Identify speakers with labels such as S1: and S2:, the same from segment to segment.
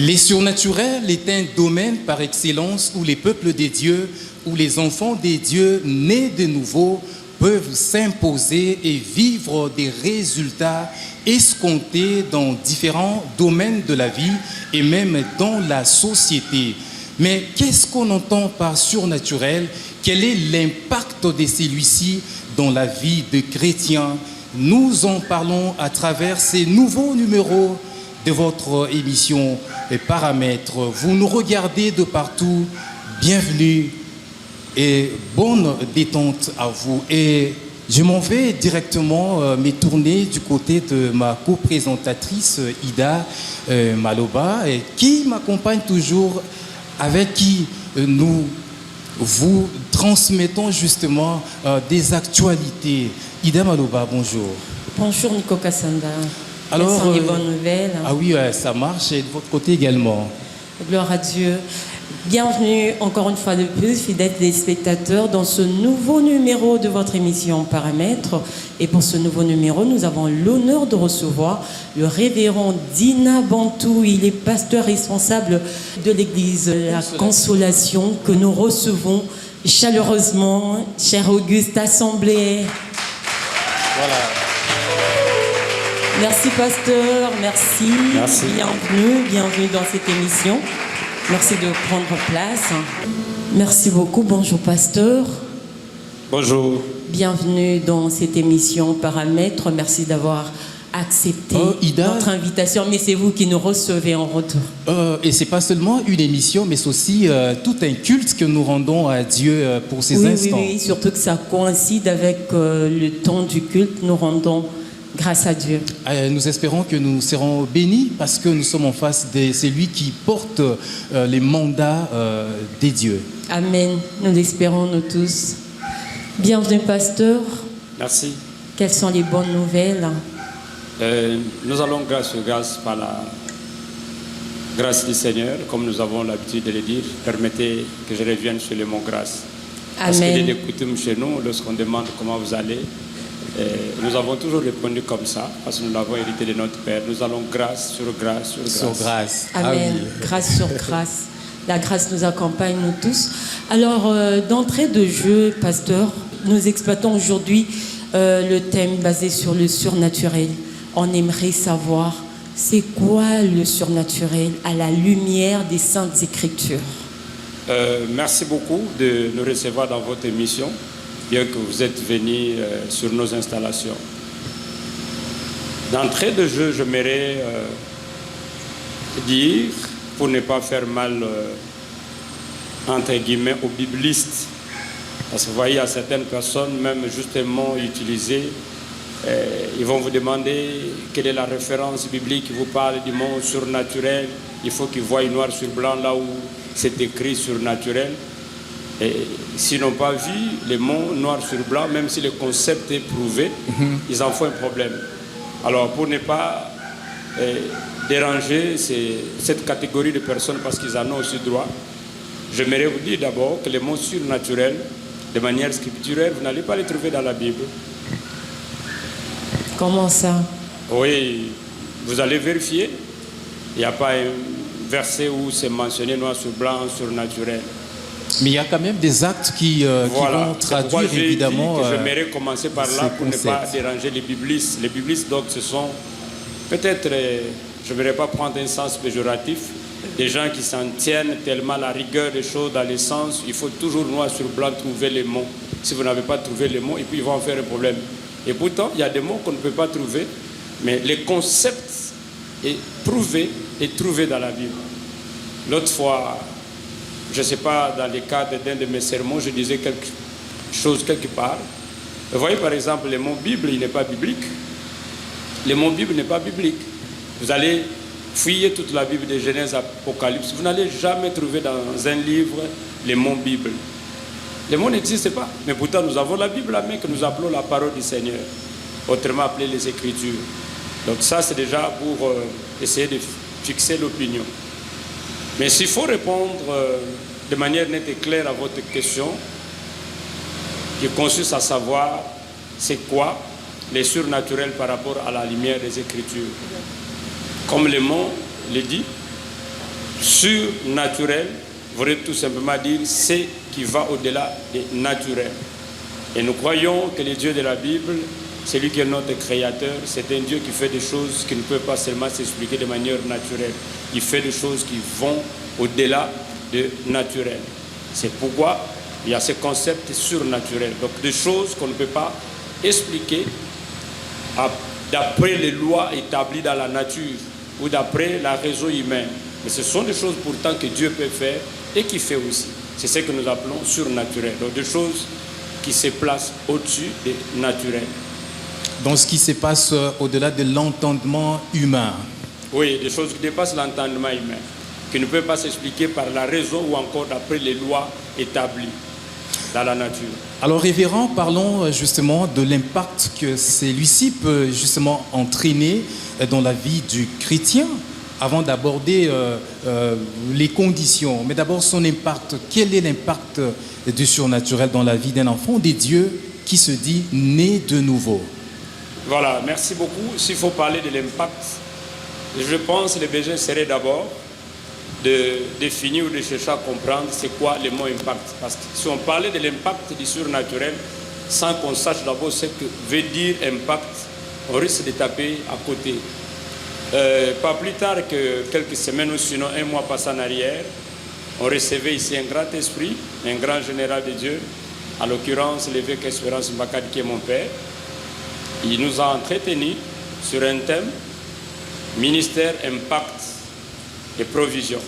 S1: Les surnaturels est un domaine par excellence où les peuples des dieux, où les enfants des dieux nés de nouveau peuvent s'imposer et vivre des résultats escomptés dans différents domaines de la vie et même dans la société. Mais qu'est-ce qu'on entend par surnaturel? Quel est l'impact de celui-ci dans la vie de chrétiens? Nous en parlons à travers ces nouveaux numéros de votre émission Paramètres. Vous nous regardez de partout. Bienvenue et bonne détente à vous. Et je m'en vais directement me tourner du côté de ma co-présentatrice Ida Maloba, qui m'accompagne toujours, avec qui nous vous transmettons justement des actualités. Ida Maloba, bonjour.
S2: Bonjour Nico Kassanda.
S1: Alors,
S2: quelles sont les bonnes nouvelles?
S1: Ah oui, ça marche, et de votre côté également.
S2: Gloire à Dieu. Bienvenue encore une fois de plus, fidèles téléspectateurs, dans ce nouveau numéro de votre émission Paramètres. Et pour ce nouveau numéro, nous avons l'honneur de recevoir le révérend Dina Bantou. Il est pasteur responsable de l'église La Consolation, que nous recevons chaleureusement, cher Auguste Assemblée.
S1: Voilà.
S2: Merci pasteur, merci. Bienvenue dans cette émission. Merci de prendre place. Merci beaucoup, bonjour pasteur.
S3: Bonjour.
S2: Bienvenue dans cette émission Paramètres. Merci d'avoir accepté notre invitation, mais c'est vous qui nous recevez en retour.
S1: Et c'est pas seulement une émission, mais c'est aussi tout un culte que nous rendons à Dieu pour ces instants.
S2: Oui, surtout que ça coïncide avec le temps du culte. Nous rendons grâce à Dieu.
S1: Nous espérons que nous serons bénis parce que nous sommes en face de celui qui porte les mandats des dieux.
S2: Amen. Nous l'espérons, nous tous. Bienvenue, pasteur.
S3: Merci.
S2: Quelles sont les bonnes nouvelles?
S3: Nous allons grâce par la grâce du Seigneur, comme nous avons l'habitude de le dire. Permettez que je revienne sur le mot grâce.
S2: Amen.
S3: Parce qu'il est de coutume chez nous, lorsqu'on demande comment vous allez, nous avons toujours répondu comme ça, parce que nous l'avons hérité de notre Père. Nous allons grâce sur grâce sur grâce.
S1: Sur grâce.
S2: Amen. Ah oui. Grâce sur grâce. La grâce nous accompagne, nous tous. Alors, d'entrée de jeu, pasteur, nous exploitons aujourd'hui le thème basé sur le surnaturel. On aimerait savoir, c'est quoi le surnaturel à la lumière des Saintes Écritures?
S3: Merci beaucoup de nous recevoir dans votre émission, bien que vous êtes venus sur nos installations. D'entrée de jeu, j'aimerais dire, pour ne pas faire mal, entre guillemets, aux biblistes, parce que vous voyez, il y a certaines personnes, même justement utilisées, ils vont vous demander quelle est la référence biblique qui vous parle du monde surnaturel. Il faut qu'ils voient noir sur blanc là où c'est écrit surnaturel. Et s'ils n'ont pas vu les mots noir sur blanc, même si le concept est prouvé, ils en font un problème. Alors pour ne pas déranger cette catégorie de personnes parce qu'ils en ont aussi droit, j'aimerais vous dire d'abord que les mots surnaturels, de manière scripturaire, vous n'allez pas les trouver dans la Bible.
S2: Comment ça?
S3: Oui, vous allez vérifier. Il n'y a pas un verset où c'est mentionné noir sur blanc, surnaturel.
S1: Mais il y a quand même des actes qui vont traduire évidemment.
S3: J'aimerais commencer par là pour ne pas déranger les biblistes. Les biblistes, donc, ce sont peut-être, je ne voudrais pas prendre un sens péjoratif, des gens qui s'en tiennent tellement à la rigueur des choses dans les sens. Il faut toujours noir sur blanc trouver les mots. Si vous n'avez pas trouvé les mots, et puis ils vont en faire un problème. Et pourtant, il y a des mots qu'on ne peut pas trouver, mais les concepts est prouvé et trouvé dans la Bible. L'autre fois, je ne sais pas, dans le cadre d'un de mes sermons, je disais quelque chose quelque part. Vous voyez par exemple, le mot Bible, il n'est pas biblique. Le mot Bible n'est pas biblique. Vous allez fouiller toute la Bible de Genèse à Apocalypse, vous n'allez jamais trouver dans un livre le mot Bible. Le mot n'existe pas, mais pourtant nous avons la Bible à main que nous appelons la parole du Seigneur, autrement appelée les Écritures. Donc ça c'est déjà pour essayer de fixer l'opinion. Mais s'il faut répondre de manière nette et claire à votre question, qui consiste à savoir c'est quoi les surnaturels par rapport à la lumière des Écritures. Comme le mot le dit, Surnaturel voudrait tout simplement dire ce qui va au-delà des naturels. Et nous croyons que le Dieu de la Bible, c'est lui qui est notre créateur, c'est un Dieu qui fait des choses qui ne peuvent pas seulement s'expliquer de manière naturelle. Il fait des choses qui vont au-delà de naturel. C'est pourquoi il y a ce concept surnaturel. Donc des choses qu'on ne peut pas expliquer d'après les lois établies dans la nature ou d'après la raison humaine. Mais ce sont des choses pourtant que Dieu peut faire et qui fait aussi. C'est ce que nous appelons surnaturel. Donc des choses qui se placent au-dessus des naturels.
S1: Dans ce qui se passe au-delà de l'entendement humain.
S3: Oui, des choses qui dépassent l'entendement humain, qui ne peuvent pas s'expliquer par la raison ou encore d'après les lois établies dans la nature.
S1: Alors, révérend, parlons justement de l'impact que celui-ci peut justement entraîner dans la vie du chrétien, avant d'aborder les conditions. Mais d'abord, son impact. Quel est l'impact du surnaturel dans la vie d'un enfant de Dieu qui se dit né de nouveau?
S3: Voilà, merci beaucoup. S'il faut parler de l'impact, je pense que le besoin serait d'abord de définir ou de chercher à comprendre c'est quoi le mot impact. Parce que si on parlait de l'impact du surnaturel, sans qu'on sache d'abord ce que veut dire impact, on risque de taper à côté. Pas plus tard que quelques semaines ou sinon un mois passé en arrière, on recevait ici un grand esprit, un grand général de Dieu, à l'occurrence l'évêque Espérance Mbakadi qui est mon père. Il nous a entretenus sur un thème, ministère, impact et provision.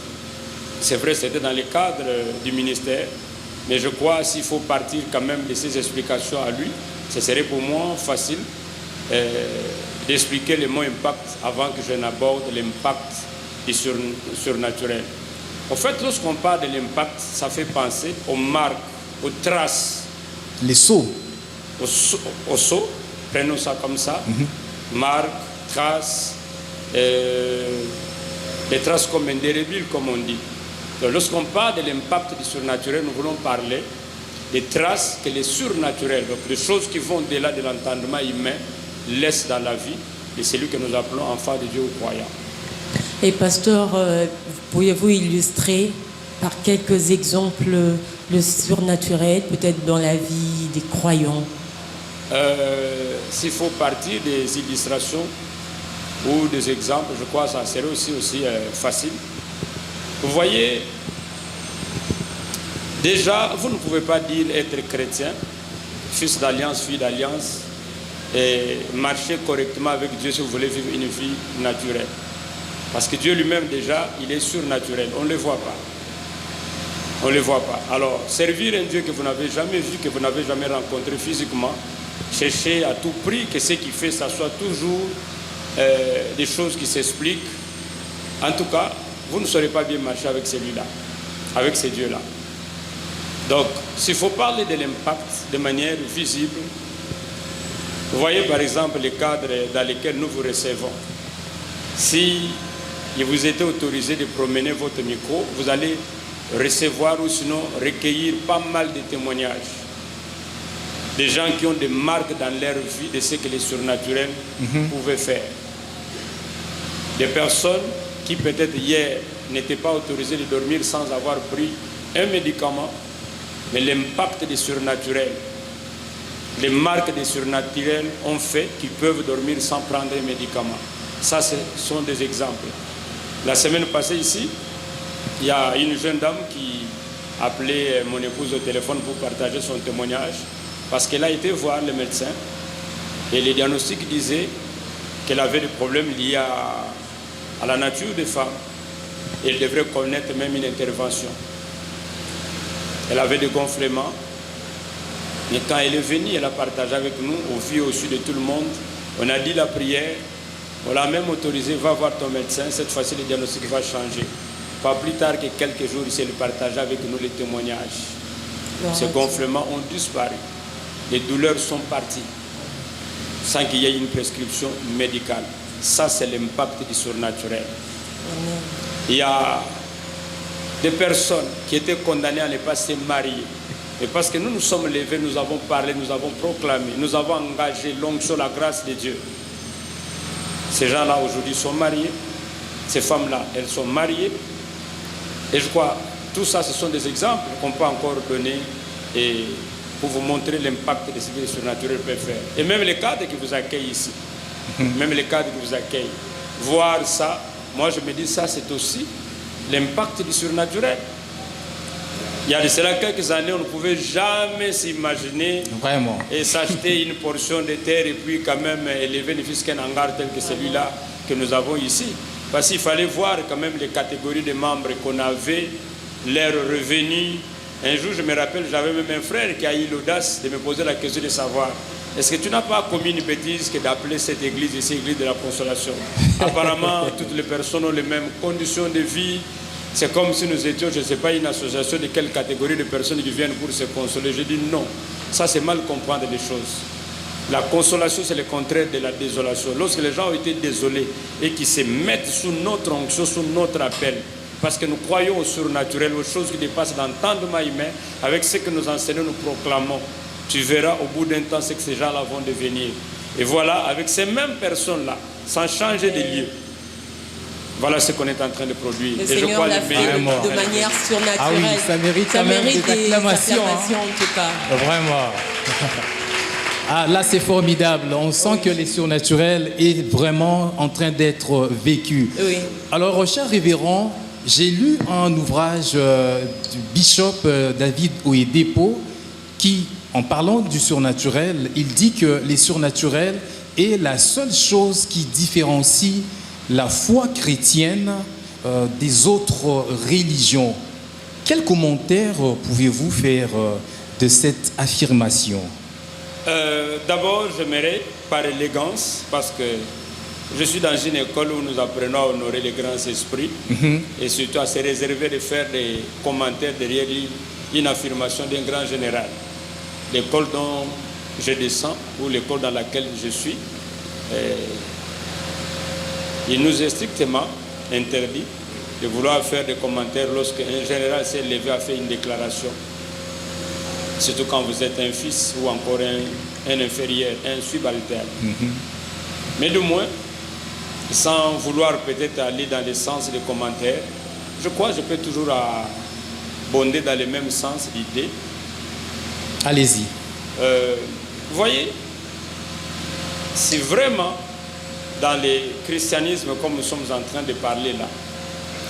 S3: C'est vrai, c'était dans le cadre du ministère, mais je crois s'il faut partir quand même de ces explications à lui, ce serait pour moi facile d'expliquer le mot impact avant que je n'aborde l'impact du surnaturel. En fait, lorsqu'on parle de l'impact, ça fait penser aux marques, aux traces.
S1: Les sceaux.
S3: Aux sceaux, prenons ça comme ça. Marques, traces, des traces comme indélébiles, comme on dit. Donc, lorsqu'on parle de l'impact du surnaturel, nous voulons parler des traces que les surnaturels, donc des choses qui vont au-delà de l'entendement humain, laissent dans la vie de celui que nous appelons enfant de Dieu ou croyant.
S2: Et pasteur, pourriez-vous illustrer par quelques exemples le surnaturel, peut-être dans la vie des croyants?
S3: S'il faut partir des illustrations ou des exemples, je crois que ça serait aussi facile. Vous voyez, déjà, vous ne pouvez pas dire être chrétien, fils d'alliance, fille d'alliance, et marcher correctement avec Dieu si vous voulez vivre une vie naturelle. Parce que Dieu lui-même déjà, il est surnaturel, on ne le voit pas. On ne le voit pas. Alors, servir un Dieu que vous n'avez jamais vu, que vous n'avez jamais rencontré physiquement, chercher à tout prix que ce qu'il fait, ça soit toujours des choses qui s'expliquent. En tout cas, vous ne saurez pas bien marcher avec celui-là, avec ce Dieu-là. Donc, s'il faut parler de l'impact de manière visible, vous voyez par exemple les cadres dans lesquels nous vous recevons. Si il vous était autorisé de promener votre micro, vous allez recevoir ou sinon recueillir pas mal de témoignages. Des gens qui ont des marques dans leur vie de ce que les surnaturels pouvaient faire. Des personnes qui peut-être hier n'étaient pas autorisées de dormir sans avoir pris un médicament, mais l'impact des surnaturels, les marques des surnaturels ont fait qu'ils peuvent dormir sans prendre un médicament. Ça, ce sont des exemples. La semaine passée ici, il y a une jeune dame qui appelait mon épouse au téléphone pour partager son témoignage parce qu'elle a été voir le médecin et les diagnostics disaient qu'elle avait des problèmes liés à la nature des femmes. Et elle devrait connaître même une intervention. Elle avait des gonflements. Et quand elle est venue, elle a partagé avec nous, au vu et au su de tout le monde. On a dit la prière. On l'a même autorisé, va voir ton médecin. Cette fois-ci, le diagnostic va changer. Pas plus tard que quelques jours, il partageait avec nous les témoignages. Ces gonflements ont disparu. Les douleurs sont parties. Sans qu'il y ait une prescription médicale. Ça, c'est l'impact du surnaturel. Il y a des personnes qui étaient condamnées à ne pas se marier. Et parce que nous nous sommes levés, nous avons parlé, nous avons proclamé, nous avons engagé l'onction, la grâce de Dieu. Ces gens-là aujourd'hui sont mariés. Ces femmes-là, elles sont mariées. Et je crois, tout ça, ce sont des exemples qu'on peut encore donner et pour vous montrer l'impact de ce que le surnaturel peut faire. Et même les cadres qui vous accueillent ici, même les cadres qui vous accueillent, voir ça, moi je me dis ça, c'est aussi l'impact du surnaturel. Il y a de cela quelques années, on ne pouvait jamais s'imaginer et s'acheter une portion de terre et puis quand même élever ne fût-ce qu'un hangar tel que celui-là que nous avons ici. Parce qu'il fallait voir quand même les catégories de membres qu'on avait, leurs revenus. Un jour, je me rappelle, j'avais même un frère qui a eu l'audace de me poser la question de savoir est-ce que tu n'as pas commis une bêtise que d'appeler cette église ici, église de la consolation? Apparemment, toutes les personnes ont les mêmes conditions de vie. C'est comme si nous étions, je ne sais pas, une association de quelle catégorie de personnes qui viennent pour se consoler. Je dis non, ça c'est mal comprendre les choses. La consolation, c'est le contraire de la désolation. Lorsque les gens ont été désolés et qui se mettent sous notre onction, sous notre appel, parce que nous croyons au surnaturel, aux choses qui dépassent l'entendement humain, avec ce que nos enseignants nous proclamons, tu verras au bout d'un temps ce que ces gens-là vont devenir. Et voilà, avec ces mêmes personnes-là, sans changer de lieu, voilà ce qu'on est en train de produire.
S2: Le
S3: et
S2: Seigneur
S3: je crois
S2: l'a fait de manière surnaturelle.
S1: Ah oui, ça mérite quand même des acclamations.
S2: En tout cas.
S1: Vraiment. Ah, là, c'est formidable. On sent que le surnaturel est vraiment en train d'être vécu.
S2: Oui.
S1: Alors, cher révérend, j'ai lu un ouvrage du bishop David Oyedepo qui, en parlant du surnaturel, il dit que le surnaturel est la seule chose qui différencie la foi chrétienne des autres religions. Quel commentaire pouvez-vous faire de cette affirmation?
S3: D'abord, j'aimerais, par élégance, parce que je suis dans une école où nous apprenons à honorer les grands esprits et surtout à se réserver de faire des commentaires derrière une affirmation d'un grand général. L'école dont je descends, ou l'école dans laquelle je suis, il nous est strictement interdit de vouloir faire des commentaires lorsqu'un général s'est levé à faire une déclaration. Surtout quand vous êtes un fils ou encore un inférieur, un subalterne. Mais du moins, sans vouloir peut-être aller dans le sens des commentaires, je crois que je peux toujours abonder dans le même sens d'idée.
S1: Allez-y.
S3: Vous voyez, si vraiment dans le christianisme, comme nous sommes en train de parler là,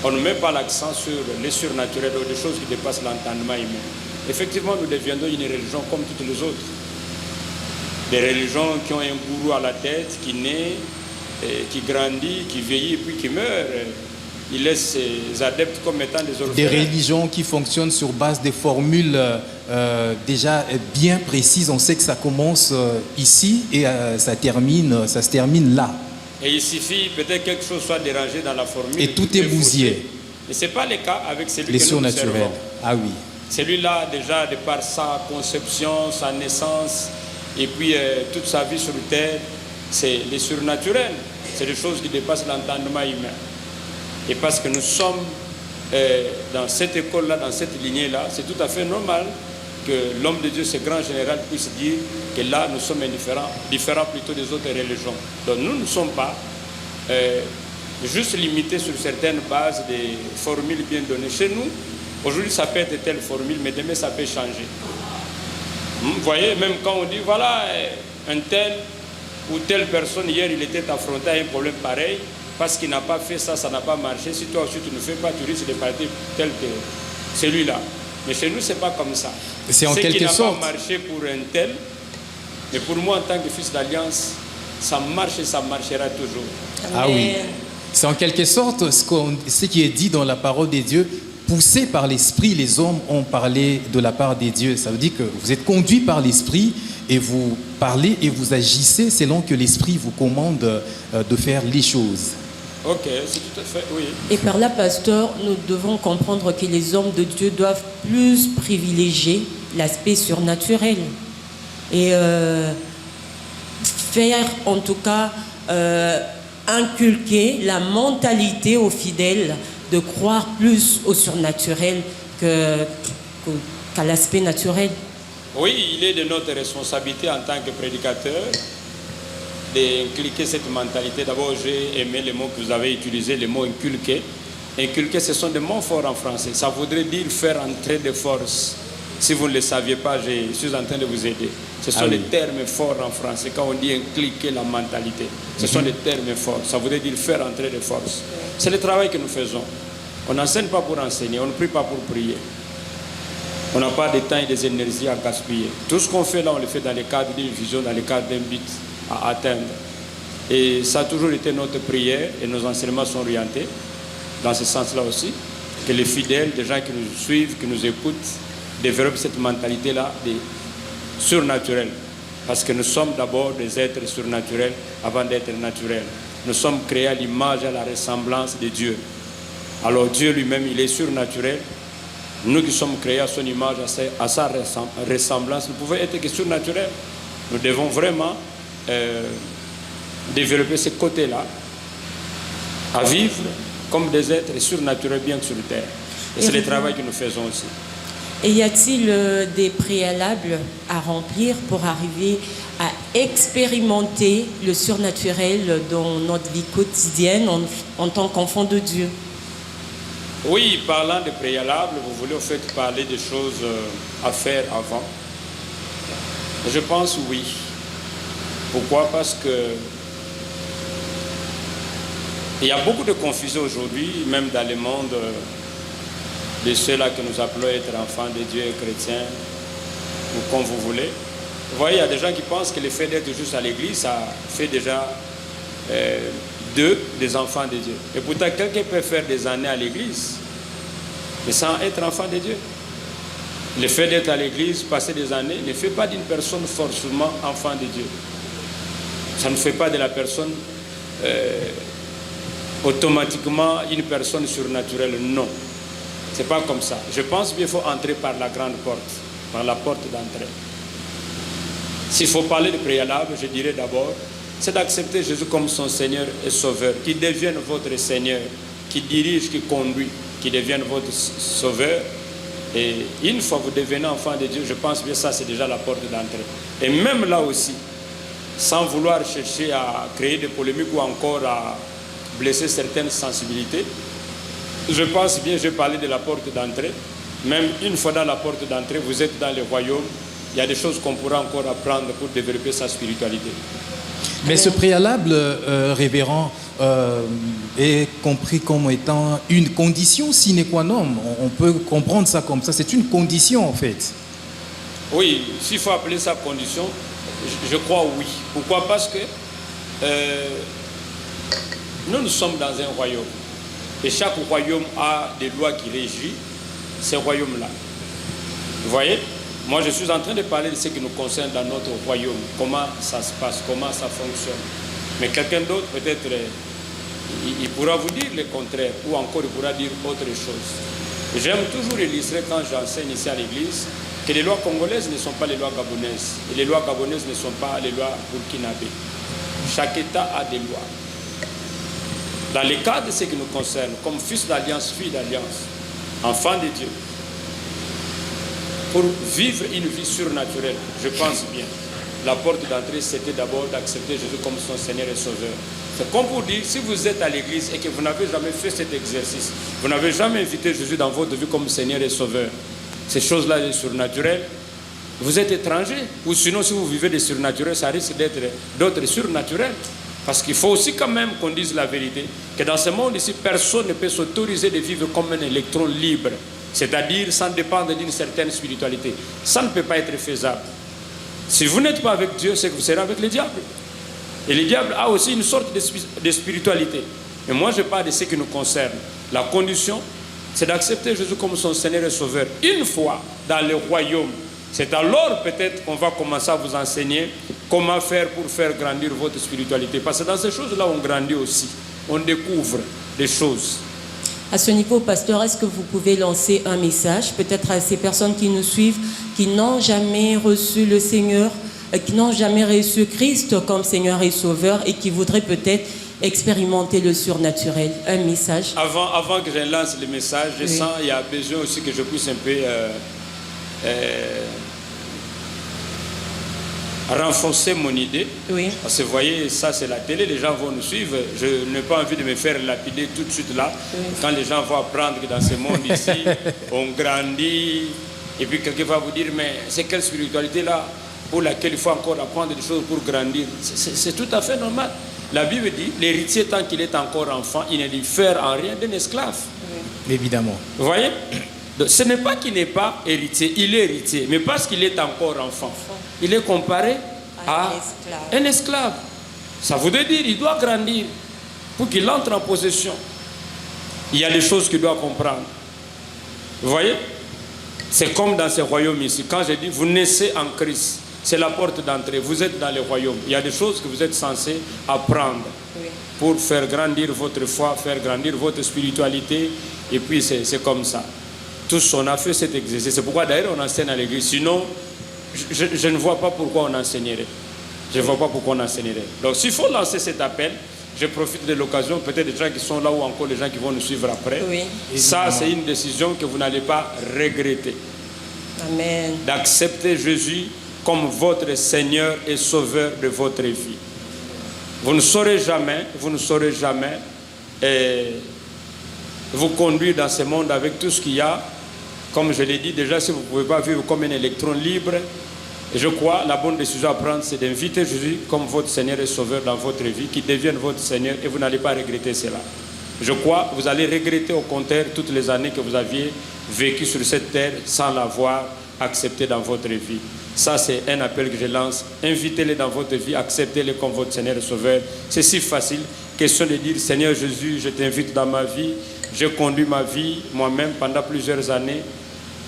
S3: on ne met pas l'accent sur les surnaturels ou des choses qui dépassent l'entendement humain, effectivement, nous deviendrons une religion comme toutes les autres. Des religions qui ont un gourou à la tête, qui naît, qui grandit, qui vieillit et puis qui meurt. Il laisse ses adeptes comme étant des orphelins. Des
S1: religions qui fonctionnent sur base des formules déjà bien précises. On sait que ça commence ici et ça se termine là.
S3: Et il suffit peut-être quelque chose soit dérangé dans la formule.
S1: Et tout est bousillé.
S3: Et ce n'est pas le cas avec celui
S1: les
S3: que nous
S1: surnaturels.
S3: observons.
S1: Ah oui.
S3: Celui-là, déjà, de par sa conception, sa naissance, et puis toute sa vie sur terre, c'est les surnaturels. C'est des choses qui dépassent l'entendement humain. Et parce que nous sommes dans cette école-là, dans cette lignée-là, c'est tout à fait normal que l'homme de Dieu, ce grand général, puisse dire que là, nous sommes différents plutôt des autres religions. Donc nous ne sommes pas juste limités sur certaines bases des formules bien données. Chez nous, aujourd'hui, ça peut être telle formule, mais demain, ça peut changer. Vous voyez, même quand on dit, voilà, un tel ou telle personne, hier, il était affronté à un problème pareil, parce qu'il n'a pas fait ça, ça n'a pas marché. Si toi aussi, tu ne fais pas, tu risques de partir tel que celui-là. Mais chez nous, ce n'est pas comme ça.
S1: C'est en quelque sorte.
S3: Ce qui n'a pas marché pour un tel, mais pour moi, en tant que fils d'alliance, ça marche et ça marchera toujours.
S1: Ah oui. C'est en quelque sorte ce qui est dit dans la parole de Dieu. Poussés par l'esprit, les hommes ont parlé de la part des dieux. Ça veut dire que vous êtes conduits par l'esprit et vous parlez et vous agissez selon que l'esprit vous commande de faire les choses.
S3: Ok, c'est tout à fait, oui.
S2: Et par là, pasteur, nous devons comprendre que les hommes de Dieu doivent plus privilégier l'aspect surnaturel et faire en tout cas inculquer la mentalité aux fidèles de croire plus au surnaturel qu'à l'aspect naturel.
S3: Oui, il est de notre responsabilité en tant que prédicateur d'inculquer cette mentalité. D'abord, j'ai aimé le mot que vous avez utilisé, le mot inculquer. inculquer, ce sont des mots forts en français. Ça voudrait dire faire entrer de force. Si vous ne le saviez pas, je suis en train de vous aider. Ce sont des termes forts en français. Quand on dit inculquer la mentalité, ce sont des termes forts. Ça voudrait dire faire entrer de force. C'est le travail que nous faisons. On n'enseigne pas pour enseigner, on ne prie pas pour prier. On n'a pas de temps et des énergies à gaspiller. Tout ce qu'on fait là, on le fait dans le cadre d'une vision, dans le cadre d'un but à atteindre. Et ça a toujours été notre prière et nos enseignements sont orientés dans ce sens-là aussi. Que les fidèles, les gens qui nous suivent, qui nous écoutent, développent cette mentalité-là de surnaturel. Parce que nous sommes d'abord des êtres surnaturels avant d'être naturels. Nous sommes créés à l'image et à la ressemblance de Dieu. Alors Dieu lui-même, il est surnaturel. Nous qui sommes créés à son image, à sa ressemblance, nous pouvons être que surnaturels. Nous devons vraiment développer ce côté-là, à vivre comme des êtres surnaturels bien sur terre. Et c'est le travail que nous faisons aussi.
S2: Et y a-t-il des préalables à remplir pour arriver à expérimenter le surnaturel dans notre vie quotidienne en tant qu'enfant de Dieu?
S3: Oui, parlant de préalables, vous voulez au fait parler des choses à faire avant. Je pense oui. Pourquoi? Parce que il y a beaucoup de confusion aujourd'hui, même dans le monde de ceux-là que nous appelons être enfants de Dieu et chrétiens, ou comme vous voulez. Vous voyez, il y a des gens qui pensent que le fait d'être juste à l'église, ça fait déjà d'eux des enfants de Dieu. Et pourtant, quelqu'un peut faire des années à l'église, mais sans être enfant de Dieu. Le fait d'être à l'église, passer des années, ne fait pas d'une personne forcément enfant de Dieu. Ça ne fait pas de la personne automatiquement une personne surnaturelle, non. C'est pas comme ça. Je pense qu'il faut entrer par la grande porte, par la porte d'entrée. S'il faut parler de préalable, je dirais d'abord, c'est d'accepter Jésus comme son Seigneur et Sauveur, qui devienne votre Seigneur, qui dirige, qui conduit, qui devienne votre Sauveur. Et une fois que vous devenez enfant de Dieu, je pense que ça c'est déjà la porte d'entrée. Et même là aussi, sans vouloir chercher à créer des polémiques ou encore à blesser certaines sensibilités, je pense bien, je vais parler de la porte d'entrée. Même une fois dans la porte d'entrée, vous êtes dans le royaume, il y a des choses qu'on pourra encore apprendre pour développer sa spiritualité.
S1: Mais ce préalable, révérend, est compris comme étant une condition sine qua non. On peut comprendre ça comme ça. C'est une condition en fait.
S3: Oui, s'il faut appeler ça condition, je crois oui. Pourquoi? Parce que nous sommes dans un royaume. Et chaque royaume a des lois qui régissent ces royaumes-là. Vous voyez? Moi, je suis en train de parler de ce qui nous concerne dans notre royaume. Comment ça se passe, comment ça fonctionne. Mais quelqu'un d'autre, peut-être, il pourra vous dire le contraire. Ou encore, il pourra dire autre chose. J'aime toujours illustrer quand j'enseigne ici à l'église que les lois congolaises ne sont pas les lois gabonaises. Et les lois gabonaises ne sont pas les lois burkinabées. Chaque État a des lois. Dans le cadre de ce qui nous concerne, comme fils d'alliance, fille d'alliance, enfant de Dieu, pour vivre une vie surnaturelle, je pense bien, la porte d'entrée, c'était d'abord d'accepter Jésus comme son Seigneur et Sauveur. C'est comme pour dire, si vous êtes à l'église et que vous n'avez jamais fait cet exercice, vous n'avez jamais invité Jésus dans votre vie comme Seigneur et Sauveur, ces choses-là sont surnaturelles, vous êtes étranger. Ou sinon, si vous vivez des surnaturels, ça risque d'être d'autres surnaturels. Parce qu'il faut aussi quand même qu'on dise la vérité, que dans ce monde ici, personne ne peut s'autoriser de vivre comme un électron libre, c'est-à-dire sans dépendre d'une certaine spiritualité. Ça ne peut pas être faisable. Si vous n'êtes pas avec Dieu, c'est que vous serez avec le diable. Et le diable a aussi une sorte de spiritualité. Et moi, je parle de ce qui nous concerne. La condition, c'est d'accepter Jésus comme son Seigneur et Sauveur. Une fois dans le royaume, c'est alors peut-être qu'on va commencer à vous enseigner comment faire pour faire grandir votre spiritualité. Parce que dans ces choses-là, on grandit aussi. On découvre des choses.
S2: À ce niveau, pasteur, est-ce que vous pouvez lancer un message, peut-être à ces personnes qui nous suivent, qui n'ont jamais reçu le Seigneur, qui n'ont jamais reçu Christ comme Seigneur et Sauveur et qui voudraient peut-être expérimenter le surnaturel? Un message.
S3: Avant que je lance le message, je sens qu'il y a besoin aussi que je puisse un peu renforcer mon idée.
S2: Oui.
S3: Parce que vous voyez, ça c'est la télé, les gens vont nous suivre. Je n'ai pas envie de me faire lapider tout de suite là. Oui. Quand les gens vont apprendre que dans ce monde ici, on grandit. Et puis quelqu'un va vous dire, mais c'est quelle spiritualité là pour laquelle il faut encore apprendre des choses pour grandir? C'est tout à fait normal. La Bible dit, l'héritier tant qu'il est encore enfant, il ne diffère en rien d'un esclave.
S1: Oui. Évidemment.
S3: Vous voyez? Donc, ce n'est pas qu'il n'est pas héritier, il est héritier, mais parce qu'il est encore enfant, il est comparé à un esclave. Ça voudrait dire qu'il doit grandir pour qu'il entre en possession. Il y a des choses qu'il doit comprendre. Vous voyez? C'est comme dans ce royaume ici. Quand je dis vous naissez en Christ, c'est la porte d'entrée. Vous êtes dans le royaume. Il y a des choses que vous êtes censés apprendre pour faire grandir votre foi, faire grandir votre spiritualité. Et puis c'est comme ça. Tous on a fait cet exercice. C'est pourquoi d'ailleurs on enseigne à l'église. Sinon, je ne vois pas pourquoi on enseignerait. Je ne vois pas pourquoi on enseignerait. Donc s'il faut lancer cet appel, je profite de l'occasion, peut-être des gens qui sont là ou encore les gens qui vont nous suivre après. Oui. Ça, c'est une décision que vous n'allez pas regretter.
S2: Amen.
S3: D'accepter Jésus comme votre Seigneur et Sauveur de votre vie. Vous ne saurez jamais vous conduire dans ce monde avec tout ce qu'il y a. Comme je l'ai dit déjà, si vous ne pouvez pas vivre comme un électron libre, je crois la bonne décision à prendre, c'est d'inviter Jésus comme votre Seigneur et Sauveur dans votre vie, qu'il devienne votre Seigneur, et vous n'allez pas regretter cela. Je crois que vous allez regretter au contraire toutes les années que vous aviez vécu sur cette terre sans l'avoir accepté dans votre vie. Ça, c'est un appel que je lance. Invitez-les dans votre vie, acceptez-les comme votre Seigneur et Sauveur. C'est si facile. Question de dire, Seigneur Jésus, je t'invite dans ma vie. J'ai conduit ma vie moi-même pendant plusieurs années.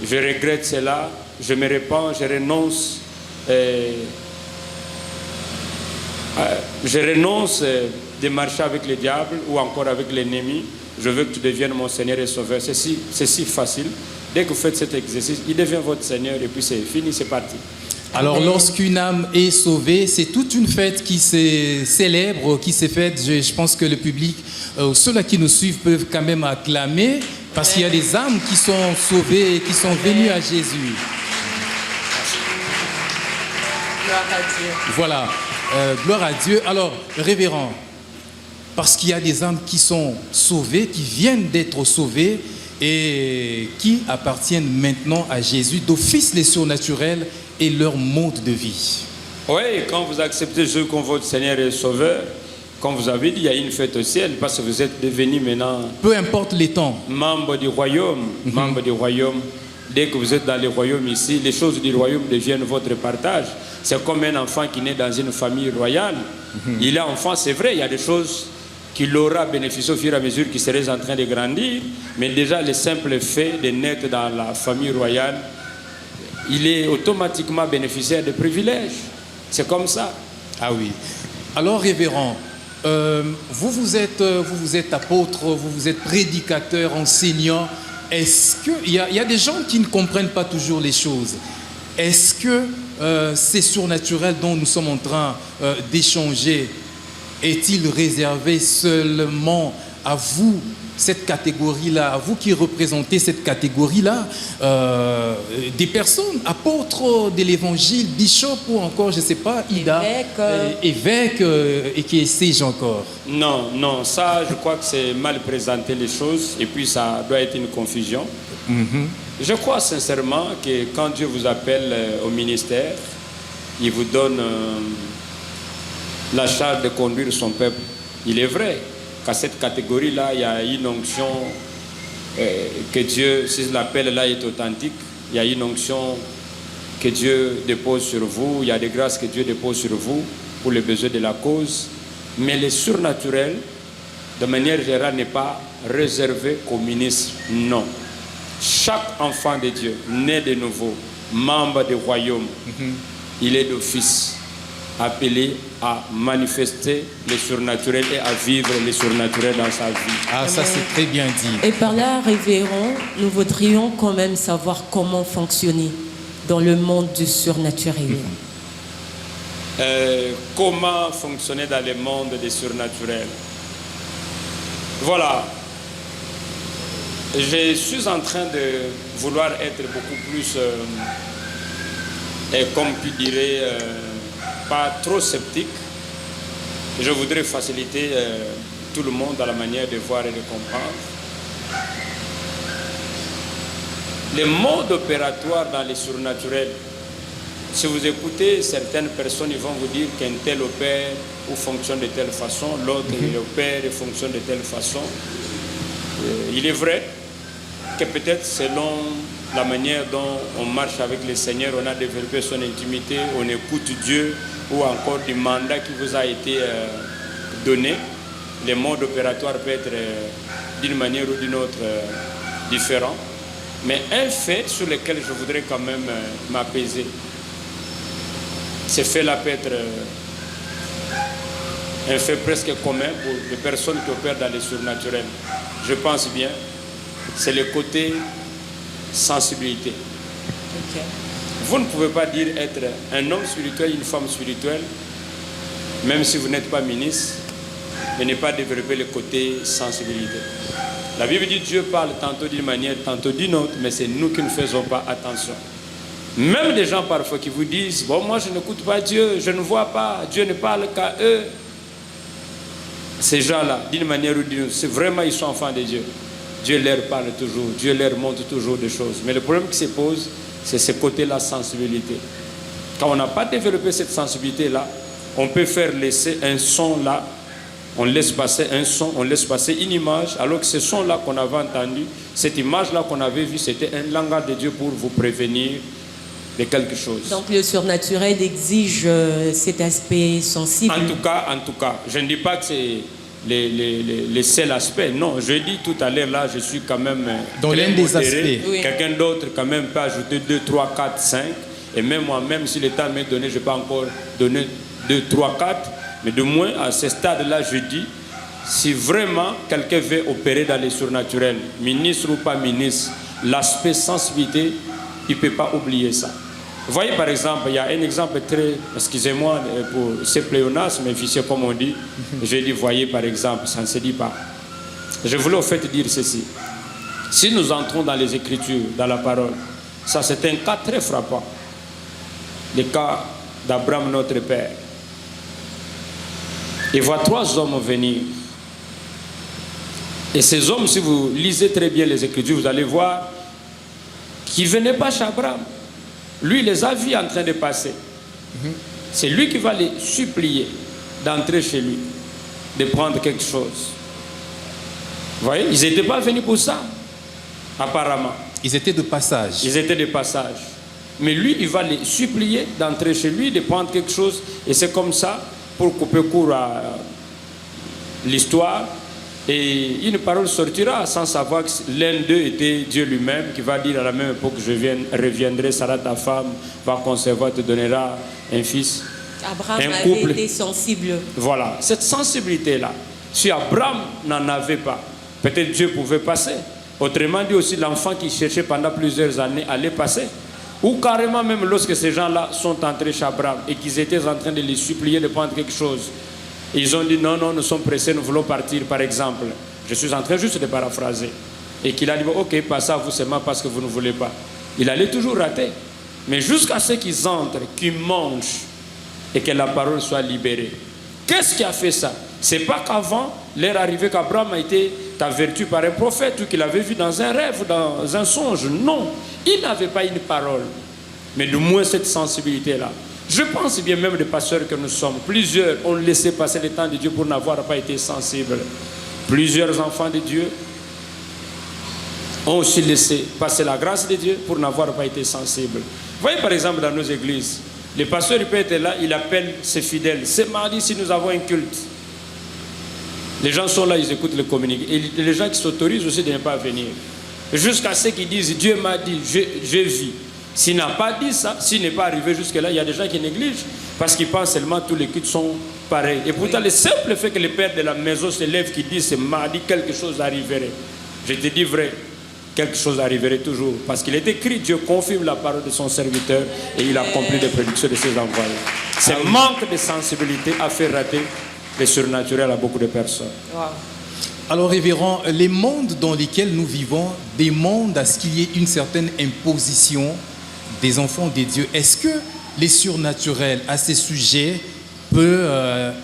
S3: Je regrette cela. Je me répands, je renonce. Je renonce de marcher avec le diable ou encore avec l'ennemi. Je veux que tu deviennes mon Seigneur et Sauveur. C'est si facile. Dès que vous faites cet exercice, il devient votre Seigneur et puis c'est fini, c'est parti.
S1: Alors lorsqu'une âme est sauvée, c'est toute une fête qui se célèbre, qui se fête. Je pense que le public, ceux-là qui nous suivent peuvent quand même acclamer parce qu'il y a des âmes qui sont sauvées et qui sont venues à Jésus.
S2: Gloire à Dieu.
S1: Voilà, gloire à Dieu. Alors, révérend, parce qu'il y a des âmes qui sont sauvées, qui viennent d'être sauvées et qui appartiennent maintenant à Jésus, d'office les surnaturels et leur mode de vie.
S3: Oui, quand vous acceptez Jésus comme votre Seigneur et Sauveur, comme vous avez dit, il y a une fête au ciel parce que vous êtes devenus maintenant...
S1: Peu importe les temps.
S3: Membres du royaume, membres du royaume. Dès que vous êtes dans le royaume ici, les choses du royaume deviennent votre partage. C'est comme un enfant qui naît dans une famille royale. Il est enfant, c'est vrai, il y a des choses qu'il aura bénéficié au fur et à mesure qu'il serait en train de grandir. Mais déjà, le simple fait de naître dans la famille royale, il est automatiquement bénéficiaire de privilèges. C'est comme ça.
S1: Ah oui. Alors, révérend, vous êtes apôtre, vous êtes prédicateur, enseignant. Est-ce qu'il y a des gens qui ne comprennent pas toujours les choses? Est-ce que ces surnaturels dont nous sommes en train d'échanger est-il réservé seulement à vous, cette catégorie-là, à vous qui représentez cette catégorie-là, des personnes, apôtres de l'évangile, bishop ou encore, je ne sais pas, Ida, évêque et qui sais-je encore?
S3: Non, ça, je crois que c'est mal présenter les choses et puis ça doit être une confusion. Je crois sincèrement que quand Dieu vous appelle au ministère, il vous donne la charge de conduire son peuple. Il est vrai qu'à cette catégorie-là, il y a une onction que Dieu, si l'appel là est authentique, il y a une onction que Dieu dépose sur vous, il y a des grâces que Dieu dépose sur vous pour les besoins de la cause. Mais le surnaturel, de manière générale, n'est pas réservé qu'aux ministres. Non. Chaque enfant de Dieu, né de nouveau, membre du royaume, il est d'office appelé à manifester le surnaturel et à vivre le surnaturel dans sa vie.
S1: Ah, ça c'est très bien dit.
S2: Et par là, révérend, nous voudrions quand même savoir comment fonctionner dans le monde du surnaturel.
S3: Comment fonctionner dans le monde du surnaturel? Voilà. Je suis en train de vouloir être beaucoup plus, comme tu dirais, pas trop sceptique. Je voudrais faciliter tout le monde dans la manière de voir et de comprendre. Les modes opératoires dans les surnaturels, si vous écoutez certaines personnes, ils vont vous dire qu'un tel opère ou fonctionne de telle façon, l'autre il opère et fonctionne de telle façon. Il est vrai que peut-être selon la manière dont on marche avec le Seigneur, on a développé son intimité, on écoute Dieu, ou encore du mandat qui vous a été donné, les modes opératoires peuvent être d'une manière ou d'une autre différents. Mais un fait sur lequel je voudrais quand même m'apaiser, ce fait-là peut être un fait presque commun pour les personnes qui opèrent dans les surnaturels. Je pense bien, c'est le côté sensibilité.
S2: Ok.
S3: Vous ne pouvez pas dire être un homme spirituel, une femme spirituelle, même si vous n'êtes pas ministre, mais ne pas développer le côté sensibilité. La Bible dit que Dieu parle tantôt d'une manière, tantôt d'une autre, mais c'est nous qui ne faisons pas attention. Même des gens parfois qui vous disent, bon, moi je n'écoute pas Dieu, je ne vois pas, Dieu ne parle qu'à eux. Ces gens-là, d'une manière ou d'une autre, c'est vraiment, ils sont enfants de Dieu. Dieu leur parle toujours, Dieu leur montre toujours des choses. Mais le problème qui se pose, c'est ce côté-là, sensibilité. Quand on n'a pas développé cette sensibilité-là, on peut faire laisser un son là, on laisse passer un son, on laisse passer une image, alors que ce son-là qu'on avait entendu, cette image-là qu'on avait vue, c'était un langage de Dieu pour vous prévenir de quelque chose.
S2: Donc le surnaturel exige cet aspect sensible.
S3: En tout cas, je ne dis pas que c'est le seul aspect. Non, je dis tout à l'heure, là, je suis quand même
S1: dans l'un des aspects.
S2: Oui.
S3: Quelqu'un d'autre quand même peut ajouter 2, 3, 4, 5. Et même moi-même, si le temps m'est donné, je peux encore donner 2, 3, 4. Mais de moins, à ce stade-là, je dis, si vraiment quelqu'un veut opérer dans les surnaturels, ministre ou pas ministre, l'aspect sensibilité, il ne peut pas oublier ça. Vous voyez, par exemple, il y a un exemple très, excusez-moi pour ce pléonasme, mais officiel comme on dit, je dis, voyez, par exemple, ça ne se dit pas. Je voulais au fait dire ceci. Si nous entrons dans les Écritures, dans la parole, ça c'est un cas très frappant. Le cas d'Abraham, notre père. Il voit 3 hommes venir. Et ces hommes, si vous lisez très bien les Écritures, vous allez voir qu'ils ne venaient pas chez Abraham. Lui, il les a vus en train de passer. C'est lui qui va les supplier d'entrer chez lui, de prendre quelque chose. Vous voyez, ils n'étaient pas venus pour ça, apparemment.
S1: Ils étaient de passage.
S3: Ils étaient de passage. Mais lui, il va les supplier d'entrer chez lui, de prendre quelque chose. Et c'est comme ça, pour couper court à l'histoire, et une parole sortira sans savoir que l'un d'eux était Dieu lui-même, qui va dire à la même époque, je reviendrai, Sarah ta femme va concevoir, te donnera un fils.
S2: Abraham
S3: un
S2: avait
S3: couple.
S2: été sensible.
S3: Voilà, cette sensibilité-là, si Abraham n'en avait pas, peut-être Dieu pouvait passer. Autrement dit aussi, l'enfant qui cherchait pendant plusieurs années allait passer. Ou carrément même lorsque ces gens-là sont entrés chez Abraham et qu'ils étaient en train de les supplier de prendre quelque chose. Ils ont dit non, non, nous sommes pressés, nous voulons partir, par exemple. Je suis en train juste de paraphraser. Et qu'il a dit, ok, passez à vous seulement parce que vous ne voulez pas. Il allait toujours rater. Mais jusqu'à ce qu'ils entrent, qu'ils mangent et que la parole soit libérée. Qu'est-ce qui a fait ça? C'est pas qu'avant, l'heure arrivée qu'Abraham a été averti par un prophète ou qu'il avait vu dans un rêve ou dans un songe. Non, il n'avait pas une parole. Mais du moins cette sensibilité-là. Je pense bien même des pasteurs que nous sommes. Plusieurs ont laissé passer le temps de Dieu pour n'avoir pas été sensibles. Plusieurs enfants de Dieu ont aussi laissé passer la grâce de Dieu pour n'avoir pas été sensibles. Vous voyez par exemple dans nos églises, les pasteurs ils peuvent être là, il appelle ses fidèles. C'est mardi si nous avons un culte. Les gens sont là, ils écoutent le communiqué. Et les gens qui s'autorisent aussi de ne pas venir. Jusqu'à ce qu'ils disent, Dieu m'a dit, je vis. S'il n'a pas dit ça, s'il n'est pas arrivé jusque-là, il y a des gens qui négligent parce qu'ils pensent seulement que tous les cultes sont pareils. Et pourtant, le simple fait que le père de la maison se lève qui dit c'est mardi, quelque chose arriverait. Je te dis vrai, quelque chose arriverait toujours. Parce qu'il est écrit, Dieu confirme la parole de son serviteur et il accomplit les prédictions de ses envoyés. Ce manque de sensibilité a fait rater le surnaturel à beaucoup de personnes.
S2: Wow.
S1: Alors, révérend, les mondes dans lesquels nous vivons demandent à ce qu'il y ait une certaine imposition des enfants de Dieu. Est-ce que les surnaturels à ces sujets peut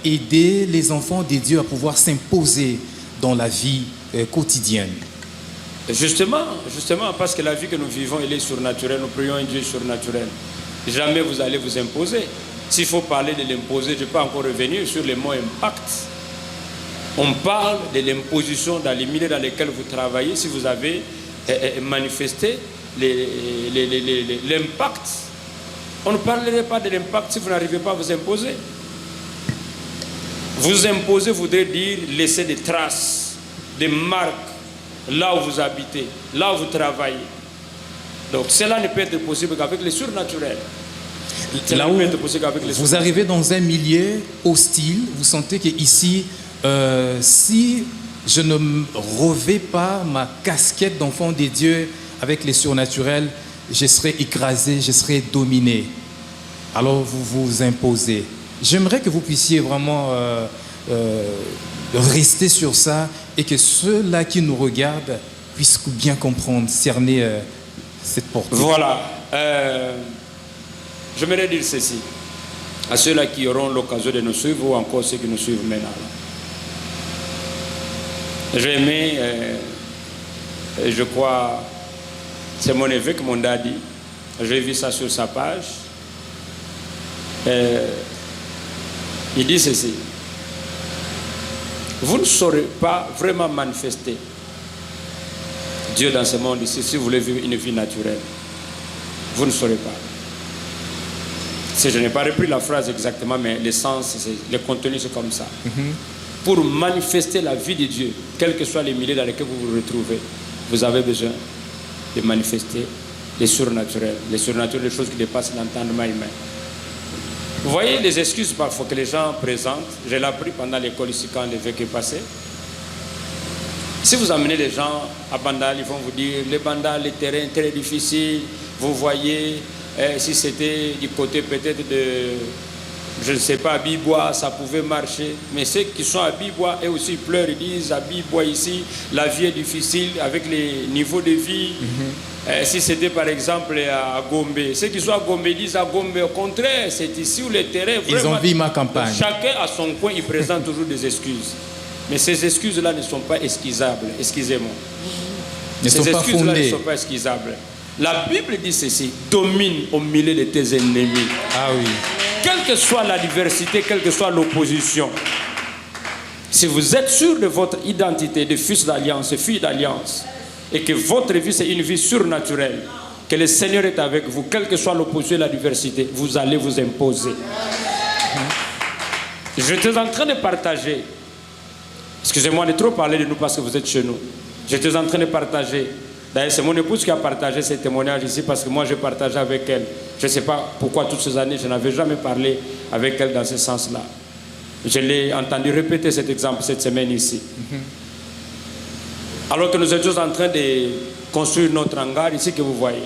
S1: aider les enfants des dieux à pouvoir s'imposer dans la vie quotidienne?
S3: Justement, parce que la vie que nous vivons, elle est surnaturelle. Nous prions un Dieu surnaturel. Jamais vous allez vous imposer. S'il faut parler de l'imposer, je peux encore revenir sur le mot impact. On parle de l'imposition dans les milieux dans lesquels vous travaillez. Si vous avez manifesté l'impact, on ne parlerait pas de l'impact si vous n'arrivez pas à vous imposer. Vous imposer voudrait dire laisser des traces, des marques, là où vous habitez, là où vous travaillez. Donc cela ne peut être possible qu'avec les surnaturels.
S1: Là où vous arrivez dans un milieu hostile, vous sentez qu'ici, si je ne revêts pas ma casquette d'enfant des dieux avec les surnaturels, je serai écrasé, je serai dominé. Alors vous vous imposez. J'aimerais que vous puissiez vraiment rester sur ça et que ceux-là qui nous regardent puissent bien comprendre, cerner cette portée.
S3: Voilà. J'aimerais dire ceci à ceux-là qui auront l'occasion de nous suivre ou encore ceux qui nous suivent maintenant. J'ai aimé, je crois, c'est mon évêque, mon daddy. J'ai vu ça sur sa page. Il dit ceci: vous ne saurez pas vraiment manifester Dieu dans ce monde ici si vous voulez vivre une vie naturelle. Vous ne saurez pas. Je n'ai pas repris la phrase exactement, mais l'essence, le contenu, c'est comme ça. Pour manifester la vie de Dieu, quels que soient les milieux dans lesquels vous vous retrouvez, vous avez besoin de manifester les surnaturels. Les surnaturels, les choses qui dépassent l'entendement humain. Vous voyez les excuses parfois que les gens présentent. Je l'ai appris pendant l'école ici quand l'évêque est passé. Si vous amenez les gens à Bandal, ils vont vous dire les Bandal, les terrains très difficiles. Vous voyez, si c'était du côté peut-être de, je ne sais pas, à Bibois, ça pouvait marcher. Mais ceux qui sont à Bibois, eux aussi pleurent, ils disent à Bibois ici, la vie est difficile avec les niveaux de vie. Si c'était par exemple à Gombe, ceux qui sont à Gombe disent à Gombe, au contraire, c'est ici où les terrains vraiment.
S1: Ils ont vu ma campagne.
S3: Chacun à son coin, il présente toujours des excuses. Mais ces excuses-là ne sont pas excusables. Excusez-moi. Ces excuses-là ne sont pas excusables. La Bible dit ceci: domine au milieu de tes ennemis.
S1: Ah oui.
S3: Quelle que soit la diversité, quelle que soit l'opposition, si vous êtes sûr de votre identité de fils d'alliance, fille d'alliance, et que votre vie c'est une vie surnaturelle, que le Seigneur est avec vous, quelle que soit l'opposition et la diversité, vous allez vous imposer. J'étais en train de partager, excusez-moi de trop parler de nous parce que vous êtes chez nous, j'étais en train de partager. D'ailleurs, c'est mon épouse qui a partagé ces témoignages ici parce que moi, j'ai partagé avec elle. Je ne sais pas pourquoi toutes ces années, je n'avais jamais parlé avec elle dans ce sens-là. Je l'ai entendu répéter cet exemple cette semaine ici. Alors que nous étions en train de construire notre hangar ici que vous voyez.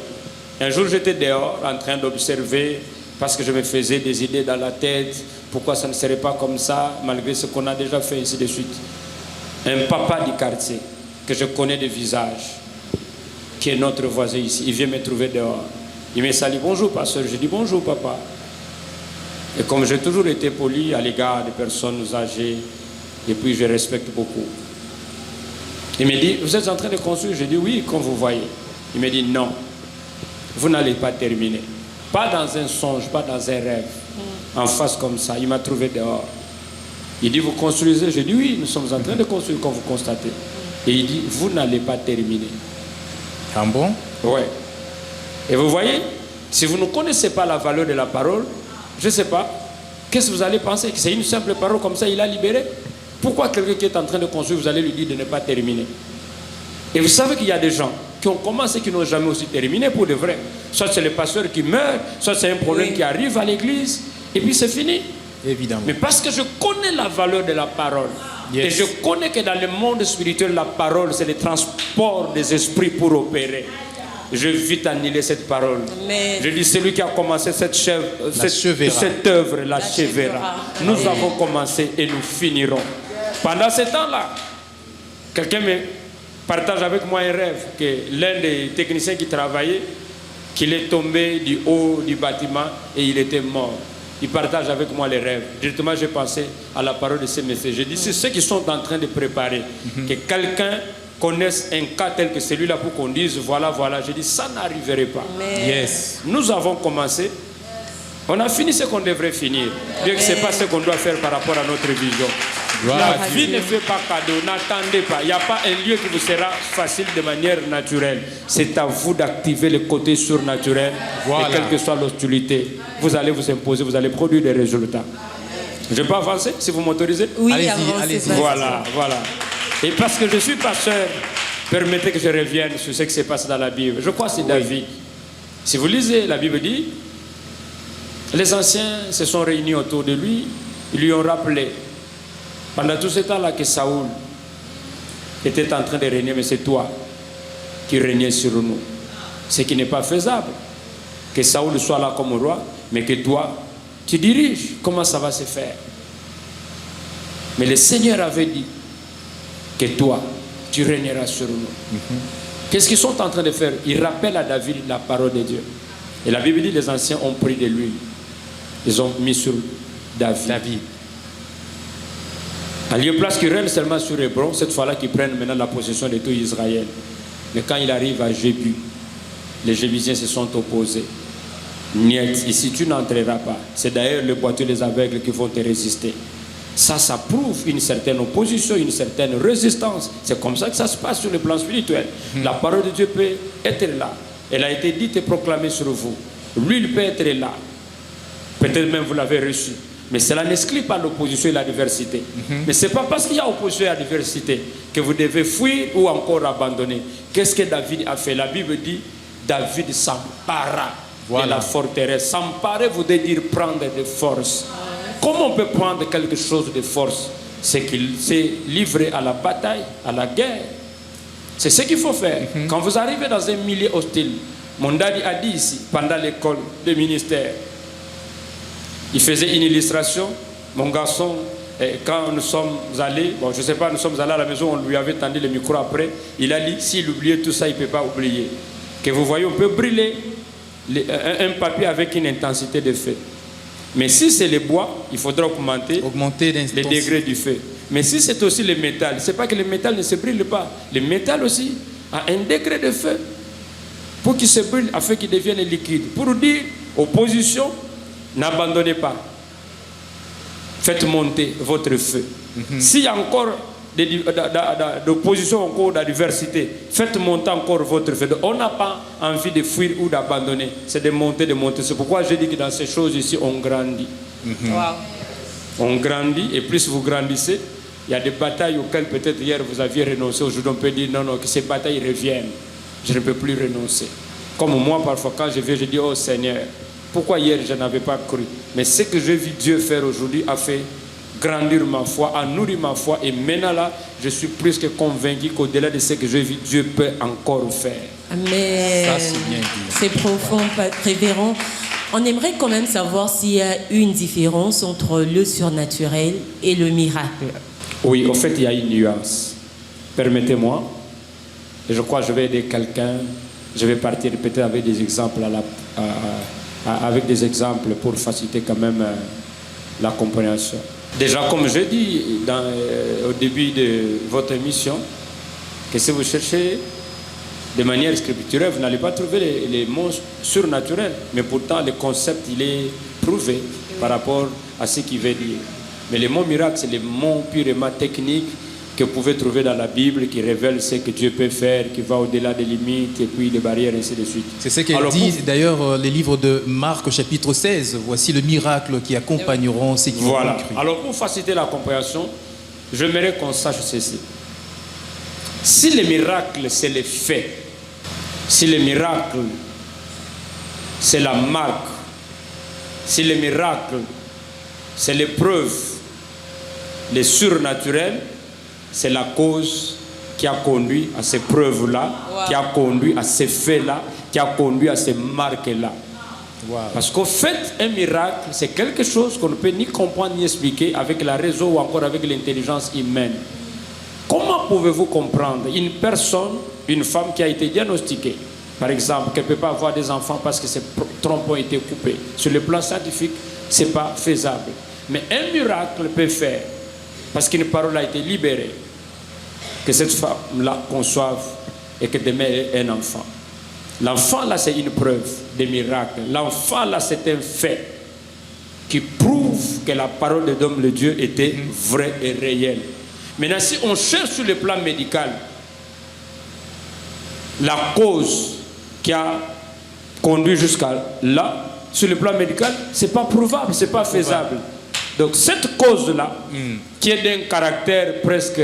S3: Un jour, j'étais dehors en train d'observer parce que je me faisais des idées dans la tête. Pourquoi ça ne serait pas comme ça malgré ce qu'on a déjà fait ici de suite. Un papa du quartier que je connais de visage, qui est notre voisin ici, il vient me trouver dehors. Il me salue, bonjour pasteur. Je dis bonjour papa. Et comme j'ai toujours été poli à l'égard des personnes âgées, et puis je respecte beaucoup. Il me dit, vous êtes en train de construire? Je dis oui, comme vous voyez. Il me dit non, vous n'allez pas terminer. Pas dans un songe, pas dans un rêve. En face comme ça, il m'a trouvé dehors. Il dit, vous construisez? Je dis oui, nous sommes en train de construire comme vous constatez. Et il dit, vous n'allez pas terminer.
S1: Ah bon?
S3: Oui. Et vous voyez, si vous ne connaissez pas la valeur de la parole, je ne sais pas, qu'est-ce que vous allez penser? Que c'est une simple parole comme ça, il a libéré? Pourquoi quelqu'un qui est en train de construire, vous allez lui dire de ne pas terminer? Et vous savez qu'il y a des gens qui ont commencé, qui n'ont jamais aussi terminé pour de vrai. Soit c'est le pasteur qui meurt, soit c'est un problème qui arrive à l'église, et puis c'est fini.
S1: Évidemment.
S3: Mais parce que je connais la valeur de la parole, et je connais que dans le monde spirituel, la parole, c'est le transport des esprits pour opérer. Je vais vite annuler cette parole. Mais je dis, celui qui a commencé cette œuvre l'achèvera. Nous avons commencé et nous finirons. Pendant ce temps-là, quelqu'un me partage avec moi un rêve que l'un des techniciens qui travaillait qu'il est tombé du haut du bâtiment et il était mort. Il partage avec moi les rêves. Directement, j'ai pensé à la parole de ces messieurs. J'ai dit, c'est ceux qui sont en train de préparer que quelqu'un connaisse un cas tel que celui-là pour qu'on dise, voilà, voilà. J'ai dit, ça n'arriverait pas.
S1: Yes.
S3: Nous avons commencé. On a fini ce qu'on devrait finir. Bien que ce n'est pas ce qu'on doit faire par rapport à notre vision. La vie ne fait pas cadeau, n'attendez pas. Il n'y a pas un lieu qui vous sera facile de manière naturelle. C'est à vous d'activer le côté surnaturel. Et quelle que soit l'hostilité, vous allez vous imposer, vous allez produire des résultats. Je peux avancer si vous m'autorisez?
S2: Oui,
S1: allez-y.
S3: Voilà. Et parce que je suis pasteur, permettez que je revienne sur ce qui se passe dans la Bible. Je crois que c'est David. Si vous lisez, la Bible dit, les anciens se sont réunis autour de lui, ils lui ont rappelé, pendant tout ce temps-là, que Saoul était en train de régner, mais c'est toi qui régnais sur nous. Ce qui n'est pas faisable, que Saoul soit là comme roi, mais que toi, tu diriges. Comment ça va se faire? Mais le Seigneur avait dit que toi, tu régneras sur nous. Qu'est-ce qu'ils sont en train de faire? Ils rappellent à David la parole de Dieu. Et la Bible dit, les anciens ont pris de l'huile. Ils ont mis sur David. En lieu place qui règne seulement sur Hébron, cette fois-là qu'ils prennent maintenant la possession de tout Israël. Mais quand il arrive à Jébu, les Jébusiens se sont opposés. Niet, ici tu n'entreras pas. C'est d'ailleurs le boiteux des aveugles qui vont te résister. Ça prouve une certaine opposition, une certaine résistance. C'est comme ça que ça se passe sur le plan spirituel. La parole de Dieu peut être là. Elle a été dite et proclamée sur vous. Lui, il peut être là. Peut-être même vous l'avez reçu. Mais cela n'exclut pas l'opposition et la diversité. Mais ce n'est pas parce qu'il y a opposition et la diversité que vous devez fuir ou encore abandonner. Qu'est-ce que David a fait? La Bible dit, David s'empara de la forteresse. S'emparer voudrait dire prendre de force. Comment on peut prendre quelque chose de force? C'est qu'il s'est livré à la bataille, à la guerre. C'est ce qu'il faut faire. Quand vous arrivez dans un milieu hostile, mon daddy a dit ici, pendant l'école de ministère, il faisait une illustration. Mon garçon, quand nous sommes allés, bon, je ne sais pas, nous sommes allés à la maison, on lui avait tendu le micro après. Il a dit, s'il oubliait tout ça, il ne peut pas oublier. Que vous voyez, on peut brûler un papier avec une intensité de feu. Mais si c'est le bois, il faudra augmenter les degrés du feu. Mais si c'est aussi le métal, ce n'est pas que le métal ne se brûle pas. Le métal aussi a un degré de feu pour qu'il se brûle afin qu'il devienne liquide. Pour dire, opposition, n'abandonnez pas. Faites monter votre feu. S'il y a encore d'opposition, encore d'adversité, faites monter encore votre feu. On n'a pas envie de fuir ou d'abandonner. C'est de monter, de monter. C'est pourquoi je dis que dans ces choses ici, on grandit. On grandit et plus vous grandissez, il y a des batailles auxquelles peut-être hier vous aviez renoncé. Aujourd'hui, on peut dire non, que ces batailles reviennent. Je ne peux plus renoncer. Comme moi, parfois, quand je viens, je dis, oh Seigneur, pourquoi hier je n'avais pas cru? Mais ce que j'ai vu Dieu faire aujourd'hui a fait grandir ma foi, a nourri ma foi. Et maintenant là, je suis plus que convaincu qu'au-delà de ce que j'ai vu, Dieu peut encore faire.
S2: Amen.
S1: Ça, c'est bien dit.
S2: C'est profond, révérend. On aimerait quand même savoir s'il y a une différence entre le surnaturel et le miracle.
S3: Oui, en fait, il y a une nuance. Permettez-moi. Et je crois que je vais aider quelqu'un. Je vais partir peut-être avec des exemples avec des exemples pour faciliter quand même la compréhension. Déjà, comme je dis au début de votre émission, que si vous cherchez de manière scripturelle, vous n'allez pas trouver les mots surnaturels. Mais pourtant, le concept, il est prouvé par rapport à ce qu'il veut dire. Mais le mot miracle, c'est le mot purement technique que vous pouvez trouver dans la Bible, qui révèle ce que Dieu peut faire, qui va au-delà des limites et puis des barrières, et ainsi de suite.
S1: C'est ce qu'elle dit d'ailleurs les livres de Marc chapitre 16. Voici le miracle qui accompagneront ceux qui vont cru.
S3: Alors pour faciliter la compréhension, j'aimerais qu'on sache ceci. Si le miracle c'est le fait, si le miracle c'est la marque, si le miracle c'est l'épreuve, le surnaturel, c'est la cause qui a conduit à ces preuves-là, qui a conduit à ces faits-là, qui a conduit à ces marques-là. Parce qu'au fait, un miracle, c'est quelque chose qu'on ne peut ni comprendre ni expliquer avec la raison ou encore avec l'intelligence humaine. Comment pouvez-vous comprendre une personne, une femme qui a été diagnostiquée Par exemple, qu'elle ne peut pas avoir des enfants parce que ses trompes ont été coupés. Sur le plan scientifique, ce n'est pas faisable. Mais un miracle peut faire, parce qu'une parole a été libérée, que cette femme-là conçoive et que demain ait un enfant. L'enfant là, c'est une preuve de miracle. L'enfant là, c'est un fait qui prouve que la parole de l'homme de Dieu était vraie et réelle. Maintenant, si on cherche sur le plan médical la cause qui a conduit jusqu'à là, sur le plan médical, ce n'est pas prouvable, ce n'est pas faisable. Donc cette cause-là, qui est d'un caractère presque,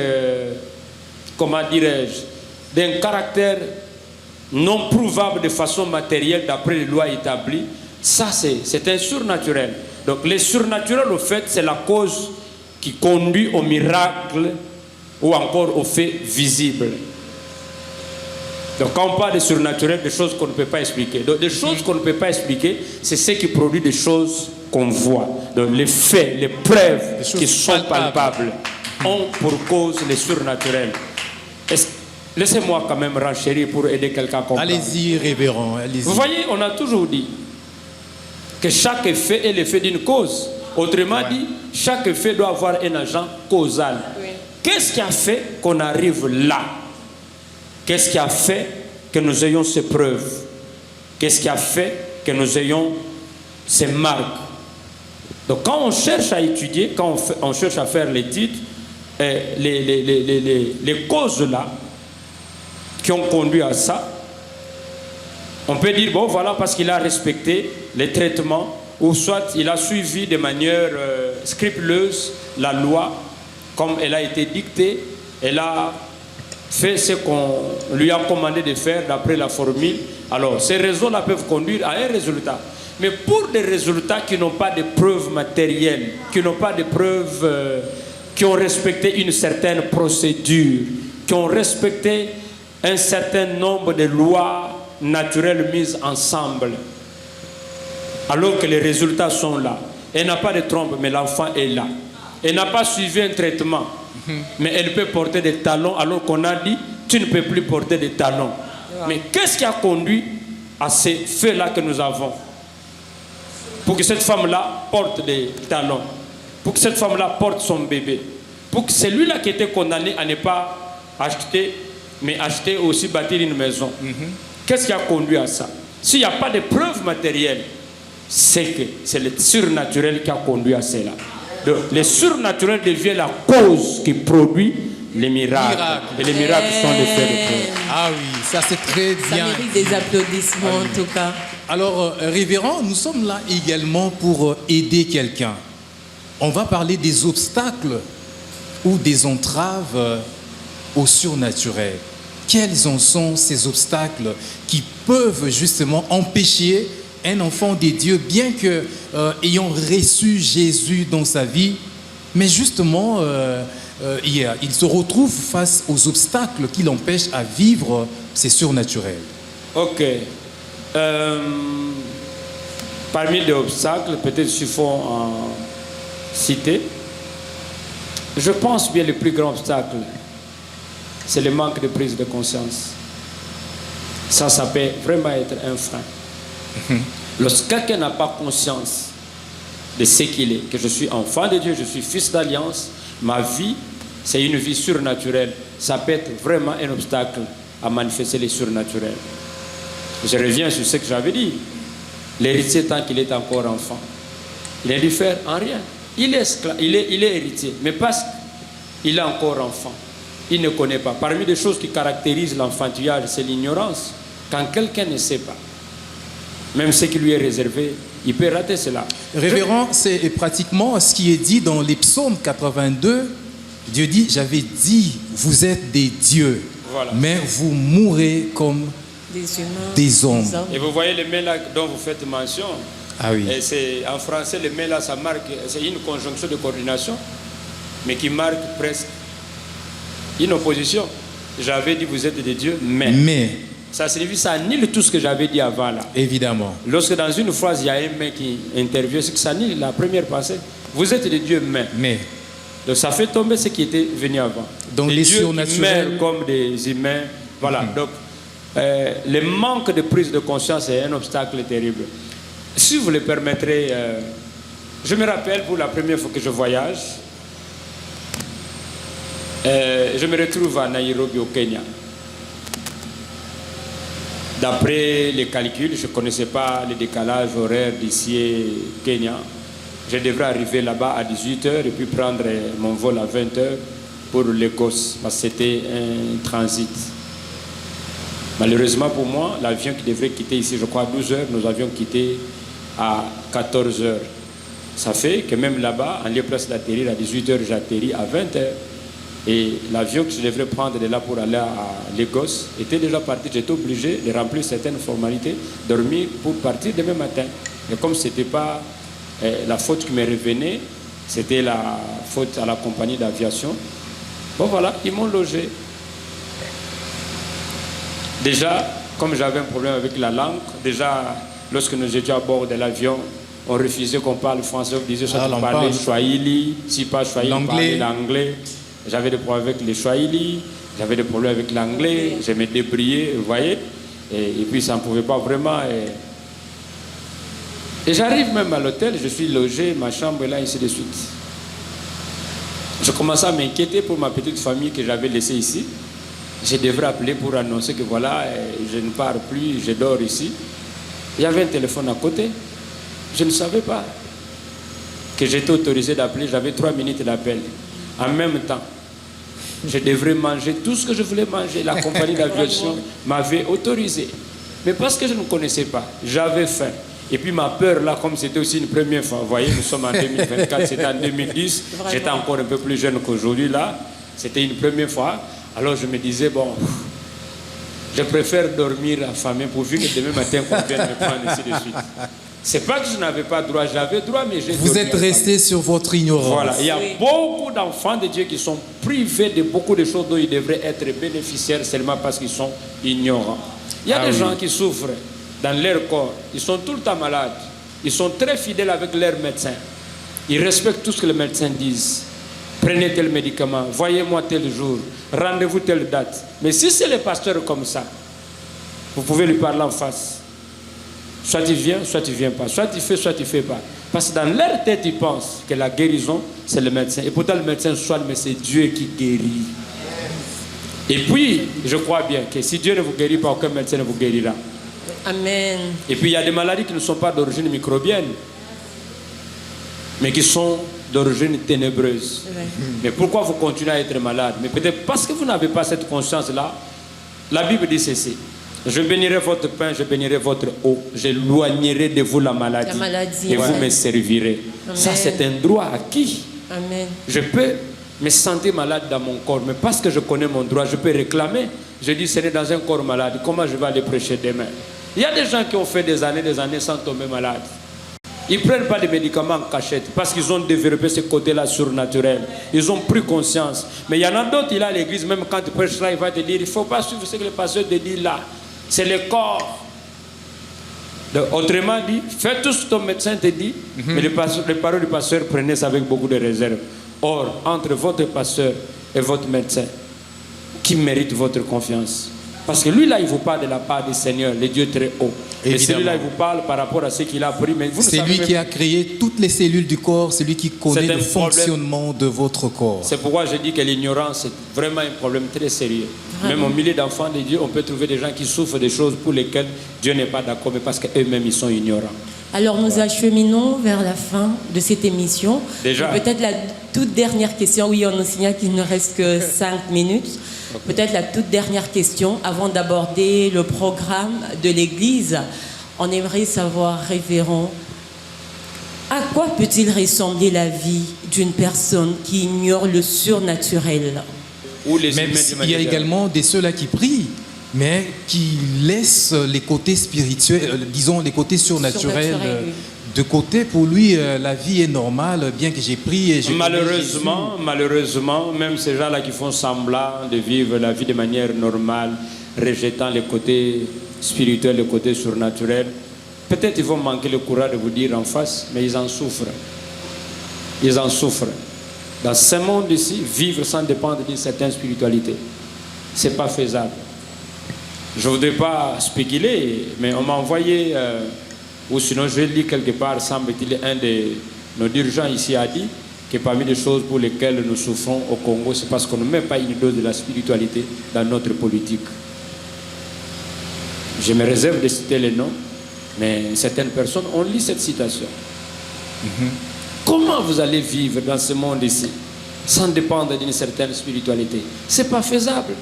S3: comment dirais-je, d'un caractère non prouvable de façon matérielle d'après les lois établies, ça c'est un surnaturel. Donc les surnaturels, au fait, c'est la cause qui conduit au miracle ou encore au fait visible. Donc quand on parle de surnaturel, des choses qu'on ne peut pas expliquer. Donc des choses qu'on ne peut pas expliquer, c'est ce qui produit des choses qu'on voit. Donc les faits, les preuves qui sont palpables ont pour cause les surnaturels. Laissez-moi quand même renchérir pour aider quelqu'un à comprendre.
S1: Allez-y, révérend. Allez-y.
S3: Vous voyez, on a toujours dit que chaque effet est l'effet d'une cause. Autrement dit, chaque effet doit avoir un agent causal. Oui. Qu'est-ce qui a fait qu'on arrive là? Qu'est-ce qui a fait que nous ayons ces preuves? Qu'est-ce qui a fait que nous ayons ces marques? Donc quand on cherche à étudier, quand on cherche à faire l'étude, les causes là qui ont conduit à ça, on peut dire, bon voilà, parce qu'il a respecté les traitements, ou soit il a suivi de manière scrupuleuse la loi, comme elle a été dictée, elle a fait ce qu'on lui a commandé de faire d'après la formule. Alors, ces raisons-là peuvent conduire à un résultat. Mais pour des résultats qui n'ont pas de preuves matérielles, qui n'ont pas de preuves, qui ont respecté une certaine procédure, qui ont respecté un certain nombre de lois naturelles mises ensemble, alors que les résultats sont là. Elle n'a pas de trompe, mais l'enfant est là. Elle n'a pas suivi un traitement, mais elle peut porter des talons, alors qu'on a dit, tu ne peux plus porter des talons. Mais qu'est-ce qui a conduit à ces faits-là que nous avons? Pour que cette femme-là porte des talons, pour que cette femme-là porte son bébé, pour que celui-là qui était condamné à ne pas acheter, mais acheter aussi bâtir une maison. Qu'est-ce qui a conduit à ça? S'il n'y a pas de preuves matérielles, c'est que c'est le surnaturel qui a conduit à cela. Donc, le surnaturel devient la cause qui produit les miracles. Et les miracles sont les faits de Dieu.
S1: Ah oui, ça c'est très bien.
S2: Ça mérite des applaudissements en tout cas.
S1: Alors, révérend, nous sommes là également pour aider quelqu'un. On va parler des obstacles ou des entraves au surnaturel. Quels en sont ces obstacles qui peuvent justement empêcher un enfant de Dieu, bien que ayant reçu Jésus dans sa vie, mais justement, il se retrouve face aux obstacles qui l'empêchent à vivre ces surnaturels.
S3: Ok. Parmi les obstacles, peut-être s'il faut en citer, je pense bien le plus grand obstacle, c'est le manque de prise de conscience. Ça peut vraiment être un frein. Lorsque quelqu'un n'a pas conscience de ce qu'il est, que je suis enfant de Dieu, je suis fils d'alliance, ma vie, c'est une vie surnaturelle, ça peut être vraiment un obstacle à manifester les surnaturels. Je reviens sur ce que j'avais dit. L'héritier, tant qu'il est encore enfant, il ne diffère en rien. Il est héritier, mais parce qu'il est encore enfant, il ne connaît pas. Parmi les choses qui caractérisent l'enfantillage, c'est l'ignorance. Quand quelqu'un ne sait pas, même ce qui lui est réservé, il peut rater cela.
S1: Révérend, c'est pratiquement ce qui est dit dans les psaumes 82. Dieu dit, j'avais dit, vous êtes des dieux, voilà, mais vous mourrez comme des hommes.
S3: Et vous voyez les mains là dont vous faites mention.
S1: Ah oui.
S3: Et c'est, en français, les mains là, ça marque, c'est une conjonction de coordination, mais qui marque presque une opposition. J'avais dit, vous êtes des dieux, mais. Ça signifie, ça annule tout ce que j'avais dit avant là.
S1: Évidemment.
S3: Lorsque dans une phrase, il y a un mais qui intervient, c'est que ça annule la première pensée. Vous êtes des dieux, mais. Donc ça fait tomber ce qui était venu avant.
S1: Donc les
S3: dieux
S1: surnaturels.
S3: qui meurent comme des humains. Voilà. Donc le manque de prise de conscience est un obstacle terrible. Si vous le permettrez, je me rappelle pour la première fois que je voyage, je me retrouve à Nairobi au Kenya. D'après les calculs, je ne connaissais pas le décalage horaire d'ici et Kenya. Je devrais arriver là-bas à 18h et puis prendre mon vol à 20h pour Lagos, parce que c'était un transit. Malheureusement pour moi, l'avion qui devrait quitter ici, je crois à 12h, nous avions quitté à 14h. Ça fait que même là-bas, en lieu place d'atterrir à 18h, j'atterris à 20h. Et l'avion que je devrais prendre de là pour aller à Lagos était déjà parti. J'étais obligé de remplir certaines formalités, dormir pour partir demain matin. Et comme ce n'était pas la faute qui me revenait, c'était la faute à la compagnie d'aviation. Bon voilà, ils m'ont logé. Déjà, comme j'avais un problème avec la langue, déjà lorsque nous étions à bord de l'avion, on refusait qu'on parle français, on disait soit on parlait Swahili, si pas Swahili, on parlait l'anglais. J'avais des problèmes avec les Swahili, j'avais des problèmes avec l'anglais, je me débrouillais, vous voyez, et puis ça ne pouvait pas vraiment. Et j'arrive même à l'hôtel, je suis logé, ma chambre est là, ainsi de suite. Je commençais à m'inquiéter pour ma petite famille que j'avais laissée ici. Je devrais appeler pour annoncer que voilà, je ne pars plus, je dors ici. Il y avait un téléphone à côté. Je ne savais pas que j'étais autorisé d'appeler, j'avais 3 minutes d'appel. En même temps, je devrais manger tout ce que je voulais manger. La compagnie d'aviation m'avait autorisé. Mais parce que je ne connaissais pas, j'avais faim. Et puis ma peur là, comme c'était aussi une première fois, vous voyez, nous sommes en 2024, c'était en 2010, j'étais encore un peu plus jeune qu'aujourd'hui là, c'était une première fois. Alors je me disais, bon, je préfère dormir affamé pourvu que demain matin qu'on vienne me prendre ici de suite. C'est pas que je n'avais pas droit, j'avais droit, mais j'ai...
S1: Vous êtes resté sur votre ignorance.
S3: Voilà, il y a beaucoup d'enfants de Dieu qui sont privés de beaucoup de choses dont ils devraient être bénéficiaires seulement parce qu'ils sont ignorants. Il y a des gens qui souffrent dans leur corps, ils sont tout le temps malades, ils sont très fidèles avec leurs médecins, ils respectent tout ce que les médecins disent. Prenez tel médicament, voyez-moi tel jour, rendez-vous telle date. Mais si c'est le pasteur comme ça, vous pouvez lui parler en face. Soit tu viens, soit tu ne viens pas. Soit tu fais, soit tu ne fais pas. Parce que dans leur tête, ils pensent que la guérison, c'est le médecin. Et pourtant, le médecin soigne, mais c'est Dieu qui guérit. Et puis, je crois bien que si Dieu ne vous guérit pas, aucun médecin ne vous guérira.
S2: Amen.
S3: Et puis, il y a des maladies qui ne sont pas d'origine microbienne, mais qui sont d'origine ténébreuse. Mais pourquoi vous continuez à être malade? Mais peut-être parce que vous n'avez pas cette conscience-là. La Bible dit ceci. Je bénirai votre pain, je bénirai votre eau. J'éloignerai de vous la maladie et vous me servirez. Amen. Ça, c'est un droit acquis.
S2: Amen.
S3: Je peux me sentir malade dans mon corps, mais parce que je connais mon droit, je peux réclamer. Je dis, c'est dans un corps malade, comment je vais aller prêcher demain? Il y a des gens qui ont fait des années sans tomber malade. Ils ne prennent pas de médicaments en cachette parce qu'ils ont développé ce côté-là surnaturel. Ils ont pris conscience. Mais il y en a d'autres, il est à l'église, même quand tu prêches là, il va te dire, il ne faut pas suivre ce que le pasteur te dit là. C'est le corps. Donc, autrement dit, fais tout ce que ton médecin te dit, mais les paroles du pasteur, prenez ça avec beaucoup de réserve. Or, entre votre pasteur et votre médecin, qui mérite votre confiance? Parce que lui, là, il vous parle de la part du Seigneur, le Dieu très haut. Et celui-là, il vous parle par rapport à ce qu'il a appris.
S1: C'est lui qui a créé toutes les cellules du corps, c'est lui qui connaît le fonctionnement de votre corps.
S3: C'est pourquoi je dis que l'ignorance est vraiment un problème très sérieux. Même au milieu d'enfants de Dieu, on peut trouver des gens qui souffrent des choses pour lesquelles Dieu n'est pas d'accord, mais parce qu'eux-mêmes, ils sont ignorants.
S2: Alors nous acheminons vers la fin de cette émission.
S3: Déjà.
S2: Peut-être la toute dernière question. Oui, on nous signale qu'il ne reste que 5 minutes. Okay. Peut-être la toute dernière question avant d'aborder le programme de l'Église. On aimerait savoir, révérend, à quoi peut-il ressembler la vie d'une personne qui ignore le surnaturel?
S1: Même s'il y a également des ceux-là qui prient, mais qui laissent les côtés spirituels, disons les côtés surnaturels de côté. Pour lui, la vie est normale, bien que j'ai prié. Et
S3: malheureusement, même ces gens-là qui font semblant de vivre la vie de manière normale, rejetant les côtés spirituels, les côtés surnaturels, peut-être ils vont manquer le courage de vous dire en face, mais ils en souffrent. Ils en souffrent. Dans ce monde ici, vivre sans dépendre d'une certaine spiritualité, ce n'est pas faisable. Je ne voudrais pas spéculer, mais on m'a envoyé, ou sinon je lis quelque part, semble-t-il, un de nos dirigeants ici a dit que parmi les choses pour lesquelles nous souffrons au Congo, c'est parce qu'on ne met pas une dose de la spiritualité dans notre politique. Je me réserve de citer les noms, mais certaines personnes ont lu cette citation. Comment vous allez vivre dans ce monde ici sans dépendre d'une certaine spiritualité? Ce n'est pas faisable.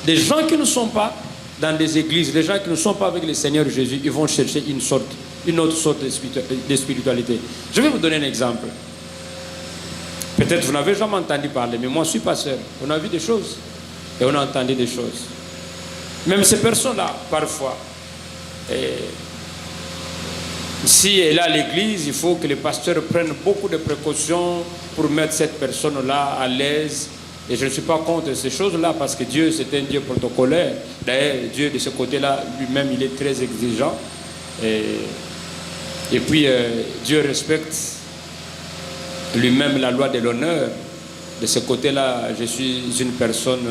S3: Des gens qui ne sont pas dans des églises, des gens qui ne sont pas avec le Seigneur Jésus, ils vont chercher une autre sorte de spiritualité. Je vais vous donner un exemple. Peut-être vous n'avez jamais entendu parler, mais moi je suis pasteur. On a vu des choses et on a entendu des choses. Même ces personnes-là, parfois, si elle est à l'église, il faut que les pasteurs prennent beaucoup de précautions pour mettre cette personne-là à l'aise. Et je ne suis pas contre ces choses-là parce que Dieu, c'est un Dieu protocolaire. D'ailleurs, Dieu, de ce côté-là, lui-même, il est très exigeant. Et puis, Dieu respecte lui-même la loi de l'honneur. De ce côté-là, je suis une personne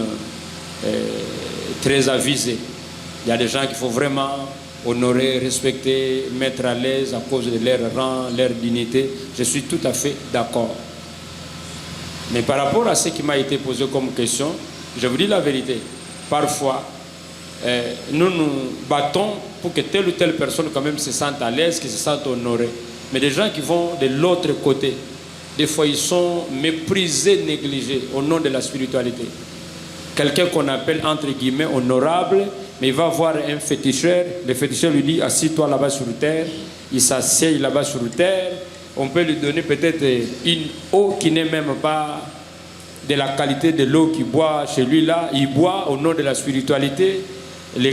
S3: très avisée. Il y a des gens qu'il faut vraiment honorer, respecter, mettre à l'aise à cause de leur rang, leur dignité. Je suis tout à fait d'accord. Mais par rapport à ce qui m'a été posé comme question, je vous dis la vérité. Parfois, nous nous battons pour que telle ou telle personne quand même se sente à l'aise, qu'ils se sentent honorés. Mais des gens qui vont de l'autre côté, des fois ils sont méprisés, négligés au nom de la spiritualité. Quelqu'un qu'on appelle entre guillemets honorable, mais il va voir un féticheur. Le féticheur lui dit assis-toi là-bas sur terre. Il s'assied là-bas sur terre. On peut lui donner peut-être une eau qui n'est même pas de la qualité de l'eau qu'il boit chez lui là. Il boit au nom de la spiritualité. Le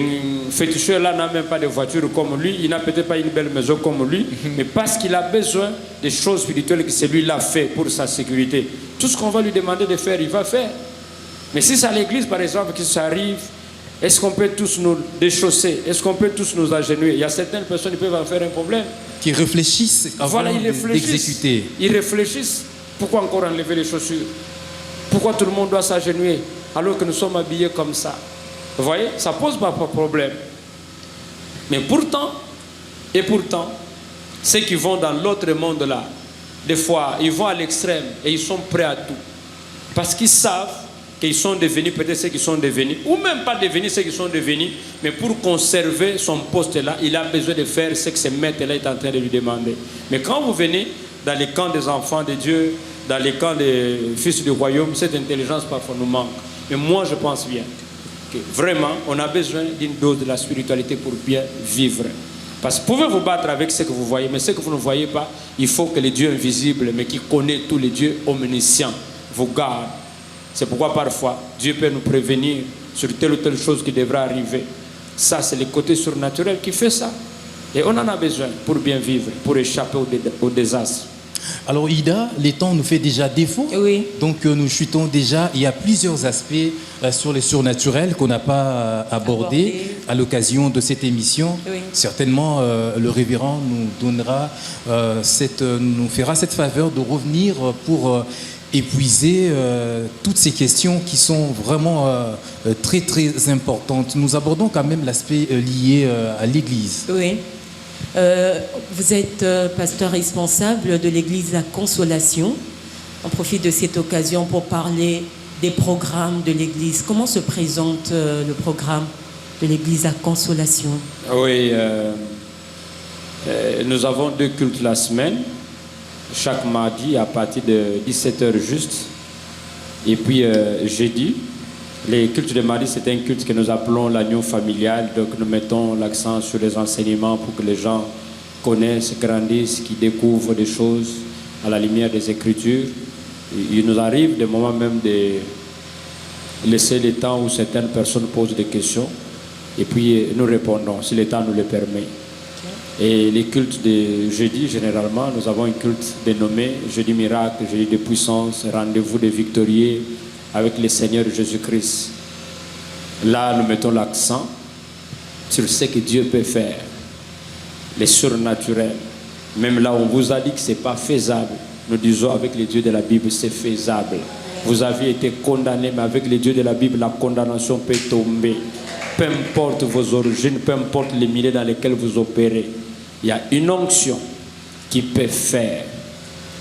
S3: féticheur là n'a même pas de voiture comme lui. Il n'a peut-être pas une belle maison comme lui. Mais parce qu'il a besoin des choses spirituelles que celui-là fait pour sa sécurité. Tout ce qu'on va lui demander de faire, il va faire. Mais si c'est à l'église par exemple que ça arrive, est-ce qu'on peut tous nous déchausser? Est-ce qu'on peut tous nous agenouiller? Il y a certaines personnes qui peuvent en faire un problème.
S1: Qui réfléchissent avant d'exécuter.
S3: Ils réfléchissent. Pourquoi encore enlever les chaussures? Pourquoi tout le monde doit s'agenouiller alors que nous sommes habillés comme ça? Vous voyez, ça ne pose pas de problème. Mais pourtant, ceux qui vont dans l'autre monde là, des fois, ils vont à l'extrême et ils sont prêts à tout. Parce qu'ils savent qu'ils sont devenus, peut-être ceux qui sont devenus, ou même pas devenus ceux qui sont devenus, mais pour conserver son poste-là, il a besoin de faire ce que ce maître-là est en train de lui demander. Mais quand vous venez dans les camps des enfants de Dieu, dans les camps des fils du royaume, cette intelligence parfois nous manque. Mais moi, je pense bien que vraiment, on a besoin d'une dose de la spiritualité pour bien vivre. Parce que vous pouvez vous battre avec ce que vous voyez, mais ce que vous ne voyez pas, il faut que le Dieu invisible, mais qui connaît tous les dieux omniscients, vous garde. C'est pourquoi parfois, Dieu peut nous prévenir sur telle ou telle chose qui devra arriver. Ça, c'est le côté surnaturel qui fait ça. Et on en a besoin pour bien vivre, pour échapper au désastre.
S1: Alors Ida, le temps nous fait déjà défaut.
S2: Oui.
S1: Donc nous chutons déjà. Il y a plusieurs aspects sur les surnaturels qu'on n'a pas abordés à l'occasion de cette émission.
S2: Oui.
S1: Certainement, le révérend nous donnera nous fera cette faveur de revenir pour épuiser toutes ces questions qui sont vraiment très très importantes. Nous abordons quand même l'aspect lié à l'Église.
S2: Oui. Vous êtes pasteur responsable de l'Église La Consolation. On profite de cette occasion pour parler des programmes de l'Église. Comment se présente le programme de l'Église La Consolation?
S3: Oui, nous avons 2 cultes la semaine. Chaque mardi à partir de 17h juste. Et puis jeudi, les cultes de mardi, c'est un culte que nous appelons l'agneau familial. Donc nous mettons l'accent sur les enseignements pour que les gens connaissent, grandissent, qu'ils découvrent des choses à la lumière des Écritures. Il nous arrive des moments même de laisser le temps où certaines personnes posent des questions. Et puis nous répondons, si le temps nous le permet. Et les cultes de jeudi, généralement, nous avons un culte dénommé jeudi miracle, jeudi de puissance, rendez-vous de victorieux avec le Seigneur Jésus-Christ. Là, nous mettons l'accent sur ce que Dieu peut faire, les surnaturels. Même là où on vous a dit que ce n'est pas faisable, nous disons avec les dieux de la Bible, c'est faisable. Vous aviez été condamné, mais avec les dieux de la Bible, la condamnation peut tomber. peu importe vos origines, peu importe les milieux dans lesquels vous opérez, il y a une onction qui peut faire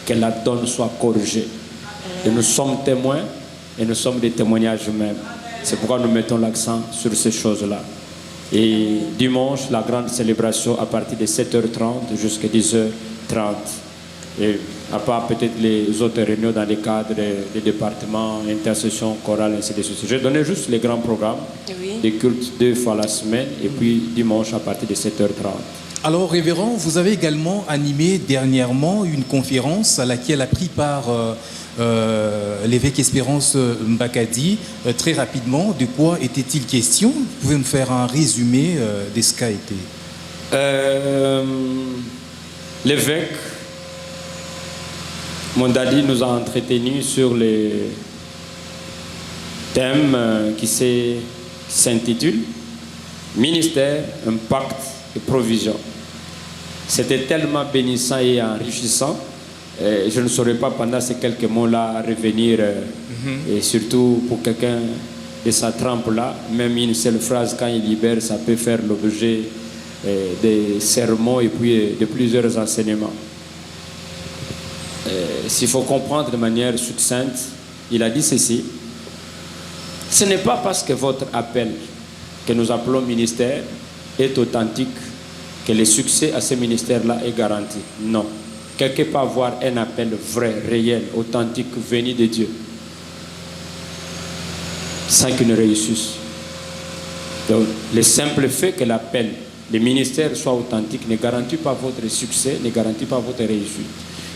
S3: que la donne soit corrigée. Et nous sommes témoins et nous sommes des témoignages même. C'est pourquoi nous mettons l'accent sur ces choses-là. Et dimanche, la grande célébration à partir de 7h30 jusqu'à 10h30. Et à part peut-être les autres réunions dans les cadres des départements, intercession, chorale, ainsi de suite. Je vais donner juste les grands programmes, des cultes 2 fois la semaine, et puis dimanche à partir de 7h30.
S1: Alors, révérend, vous avez également animé dernièrement une conférence à laquelle a pris part l'évêque Espérance Mbakadi. Très rapidement, de quoi était-il question? Vous pouvez me faire un résumé de ce qu'a été?
S3: L'évêque Mondadi nous a entretenus sur les thèmes qui s'intitulent Ministère, Impact et Provision. C'était tellement bénissant et enrichissant. Je ne saurais pas pendant ces quelques mots-là revenir, et surtout pour quelqu'un de sa trempe-là, même une seule phrase quand il libère, ça peut faire l'objet des sermons et puis de plusieurs enseignements. S'il faut comprendre de manière succincte, il a dit ceci: ce n'est pas parce que votre appel, que nous appelons ministère, est authentique que le succès à ce ministère-là est garanti. Non. Quelqu'un peut avoir un appel vrai, réel, authentique, venu de Dieu, sans qu'il ne réussisse. Donc, le simple fait que l'appel, le ministère soit authentique ne garantit pas votre succès, ne garantit pas votre réussite.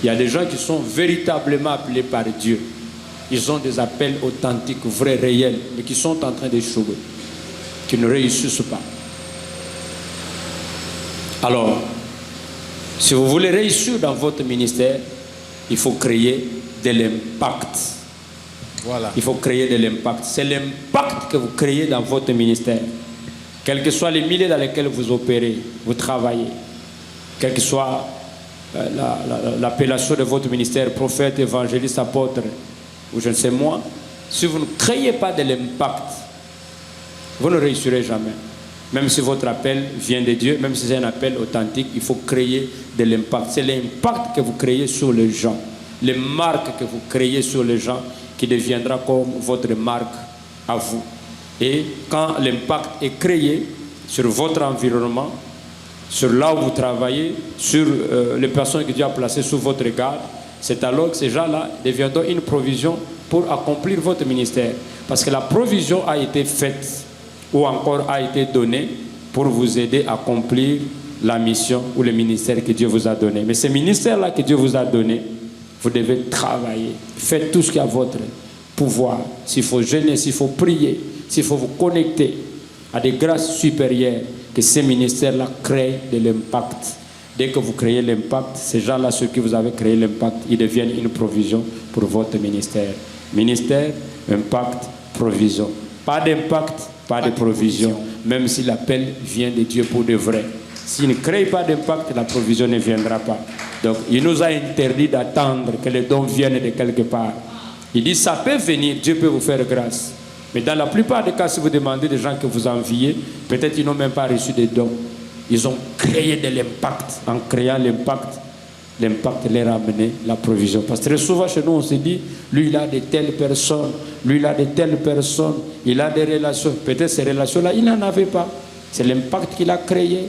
S3: Il y a des gens qui sont véritablement appelés par Dieu. Ils ont des appels authentiques, vrais, réels, mais qui sont en train d'échouer, qui ne réussissent pas. Alors, si vous voulez réussir dans votre ministère, il faut créer de l'impact.
S1: Voilà.
S3: Il faut créer de l'impact. C'est l'impact que vous créez dans votre ministère. Quels que soient les milieux dans lesquels vous opérez, vous travaillez, quelle que soit l'appellation de votre ministère, prophète, évangéliste, apôtre, ou je ne sais moi, si vous ne créez pas de l'impact, vous ne réussirez jamais. Même si votre appel vient de Dieu, même si c'est un appel authentique, il faut créer de l'impact. C'est l'impact que vous créez sur les gens, les marques que vous créez sur les gens qui deviendra comme votre marque à vous. Et quand l'impact est créé sur votre environnement, sur là où vous travaillez, sur les personnes que Dieu a placées sous votre garde, c'est alors que ces gens-là deviendront une provision pour accomplir votre ministère. Parce que la provision a été faite ou encore a été donnée pour vous aider à accomplir la mission ou le ministère que Dieu vous a donné. Mais ce ministère-là que Dieu vous a donné, vous devez travailler. Faites tout ce qui est à votre pouvoir. S'il faut jeûner, s'il faut prier, s'il faut vous connecter à des grâces supérieures, que ces ministères-là créent de l'impact. Dès que vous créez l'impact, ces gens-là, ceux qui vous avez créé l'impact, ils deviennent une provision pour votre ministère. Ministère, impact, provision. Pas d'impact, pas de provision, même si l'appel vient de Dieu pour de vrai. S'il ne crée pas d'impact, la provision ne viendra pas. Donc, il nous a interdit d'attendre que les dons viennent de quelque part. Il dit, ça peut venir, Dieu peut vous faire grâce. Mais dans la plupart des cas, si vous demandez des gens que vous enviez, peut-être ils n'ont même pas reçu des dons. Ils ont créé de l'impact. En créant l'impact, l'impact leur a amené la provision. Parce que très souvent chez nous, on se dit, lui il a de telles personnes, lui il a de telles personnes, il a des relations. Peut-être ces relations-là, il n'en avait pas. C'est l'impact qu'il a créé,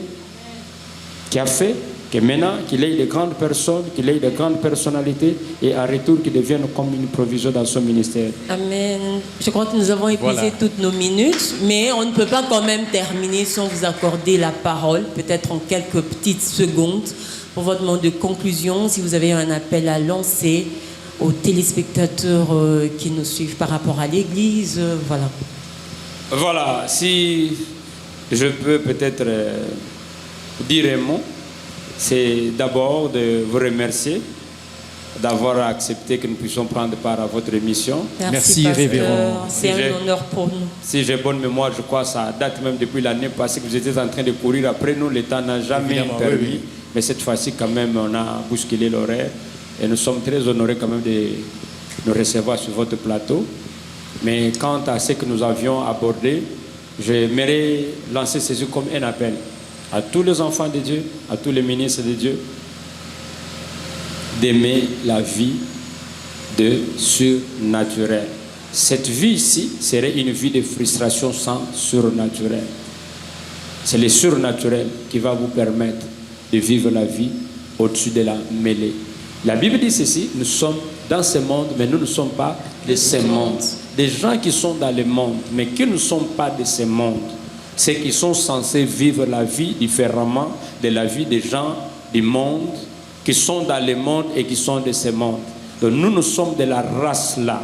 S3: qui a fait que maintenant qu'il ait de grandes personnes, qu'il ait de grandes personnalités et en retour qu'il devienne comme une provision dans son ministère.
S2: Amen. Je crois que nous avons épuisé toutes nos minutes, mais on ne peut pas quand même terminer sans vous accorder la parole, peut-être en quelques petites secondes, pour votre mot de conclusion, si vous avez un appel à lancer aux téléspectateurs qui nous suivent par rapport à l'Église, voilà.
S3: Voilà, si je peux peut-être dire un mot, c'est d'abord de vous remercier d'avoir accepté que nous puissions prendre part à votre émission.
S1: Merci révérend.
S2: C'est un honneur pour nous.
S3: Si j'ai bonne mémoire, je crois que ça date même depuis l'année passée que vous étiez en train de courir après nous. Le temps n'a jamais permis. Oui. Mais cette fois-ci, quand même, on a bousculé l'horaire. Et nous sommes très honorés quand même de nous recevoir sur votre plateau. Mais quant à ce que nous avions abordé, J'aimerais lancer ceci comme un appel à tous les enfants de Dieu, à tous les ministres de Dieu, d'aimer la vie de surnaturel. Cette vie ici serait une vie de frustration sans surnaturel. C'est le surnaturel qui va vous permettre de vivre la vie au-dessus de la mêlée. La Bible dit ceci, nous sommes dans ce monde, mais nous ne sommes pas de ce monde. Des gens qui sont dans le monde, mais qui ne sont pas de ce monde. Ceux qui sont censés vivre la vie différemment de la vie des gens du monde, qui sont dans le monde et qui sont de ce monde. Donc nous sommes de la race là,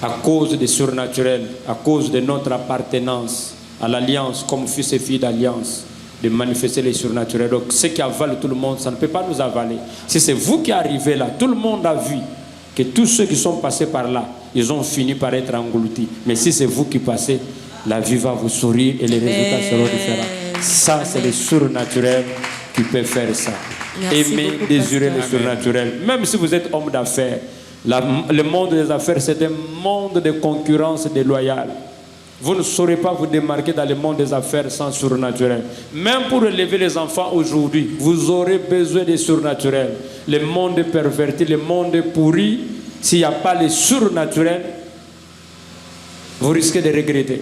S3: à cause des surnaturels, à cause de notre appartenance à l'alliance, comme fils et filles d'alliance, de manifester les surnaturels. Donc ceux qui avalent tout le monde, ça ne peut pas nous avaler. Si c'est vous qui arrivez là, tout le monde a vu que tous ceux qui sont passés par là, ils ont fini par être engloutis. Mais si c'est vous qui passez, la vie va vous sourire et les résultats seront différents. Ça, c'est le surnaturel qui peut faire ça. Aimer, désirer le surnaturel. Même si vous êtes homme d'affaires, le monde des affaires, c'est un monde de concurrence déloyale. Vous ne saurez pas vous démarquer dans le monde des affaires sans surnaturel. Même pour élever les enfants aujourd'hui, vous aurez besoin de surnaturel. Le monde est perverti, le monde est pourri. S'il n'y a pas le surnaturel, vous risquez de regretter.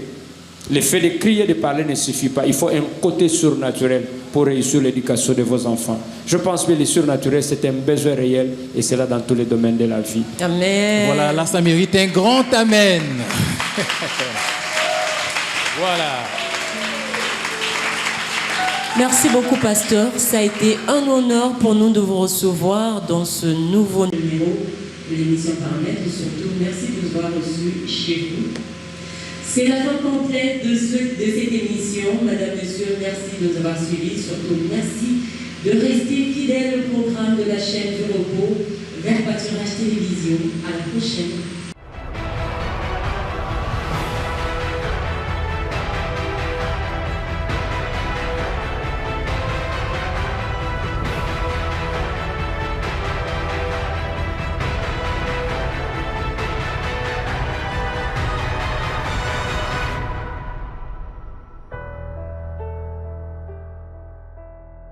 S3: Le fait de crier et de parler ne suffit pas. Il faut un côté surnaturel pour réussir l'éducation de vos enfants. Je pense que le surnaturel, c'est un besoin réel et c'est là dans tous les domaines de la vie.
S2: Amen.
S1: Voilà, là, ça mérite un grand amen. Voilà.
S2: Merci beaucoup, pasteur. Ça a été un honneur pour nous de vous recevoir dans ce nouveau numéro de l'émission Paramètres. Et surtout, merci de nous avoir reçus chez vous. C'est la fin complète de cette émission. Madame, Monsieur, merci de nous avoir suivis. Surtout, merci de rester fidèle au programme de la chaîne du repos vers Pâturage Télévision. À la prochaine.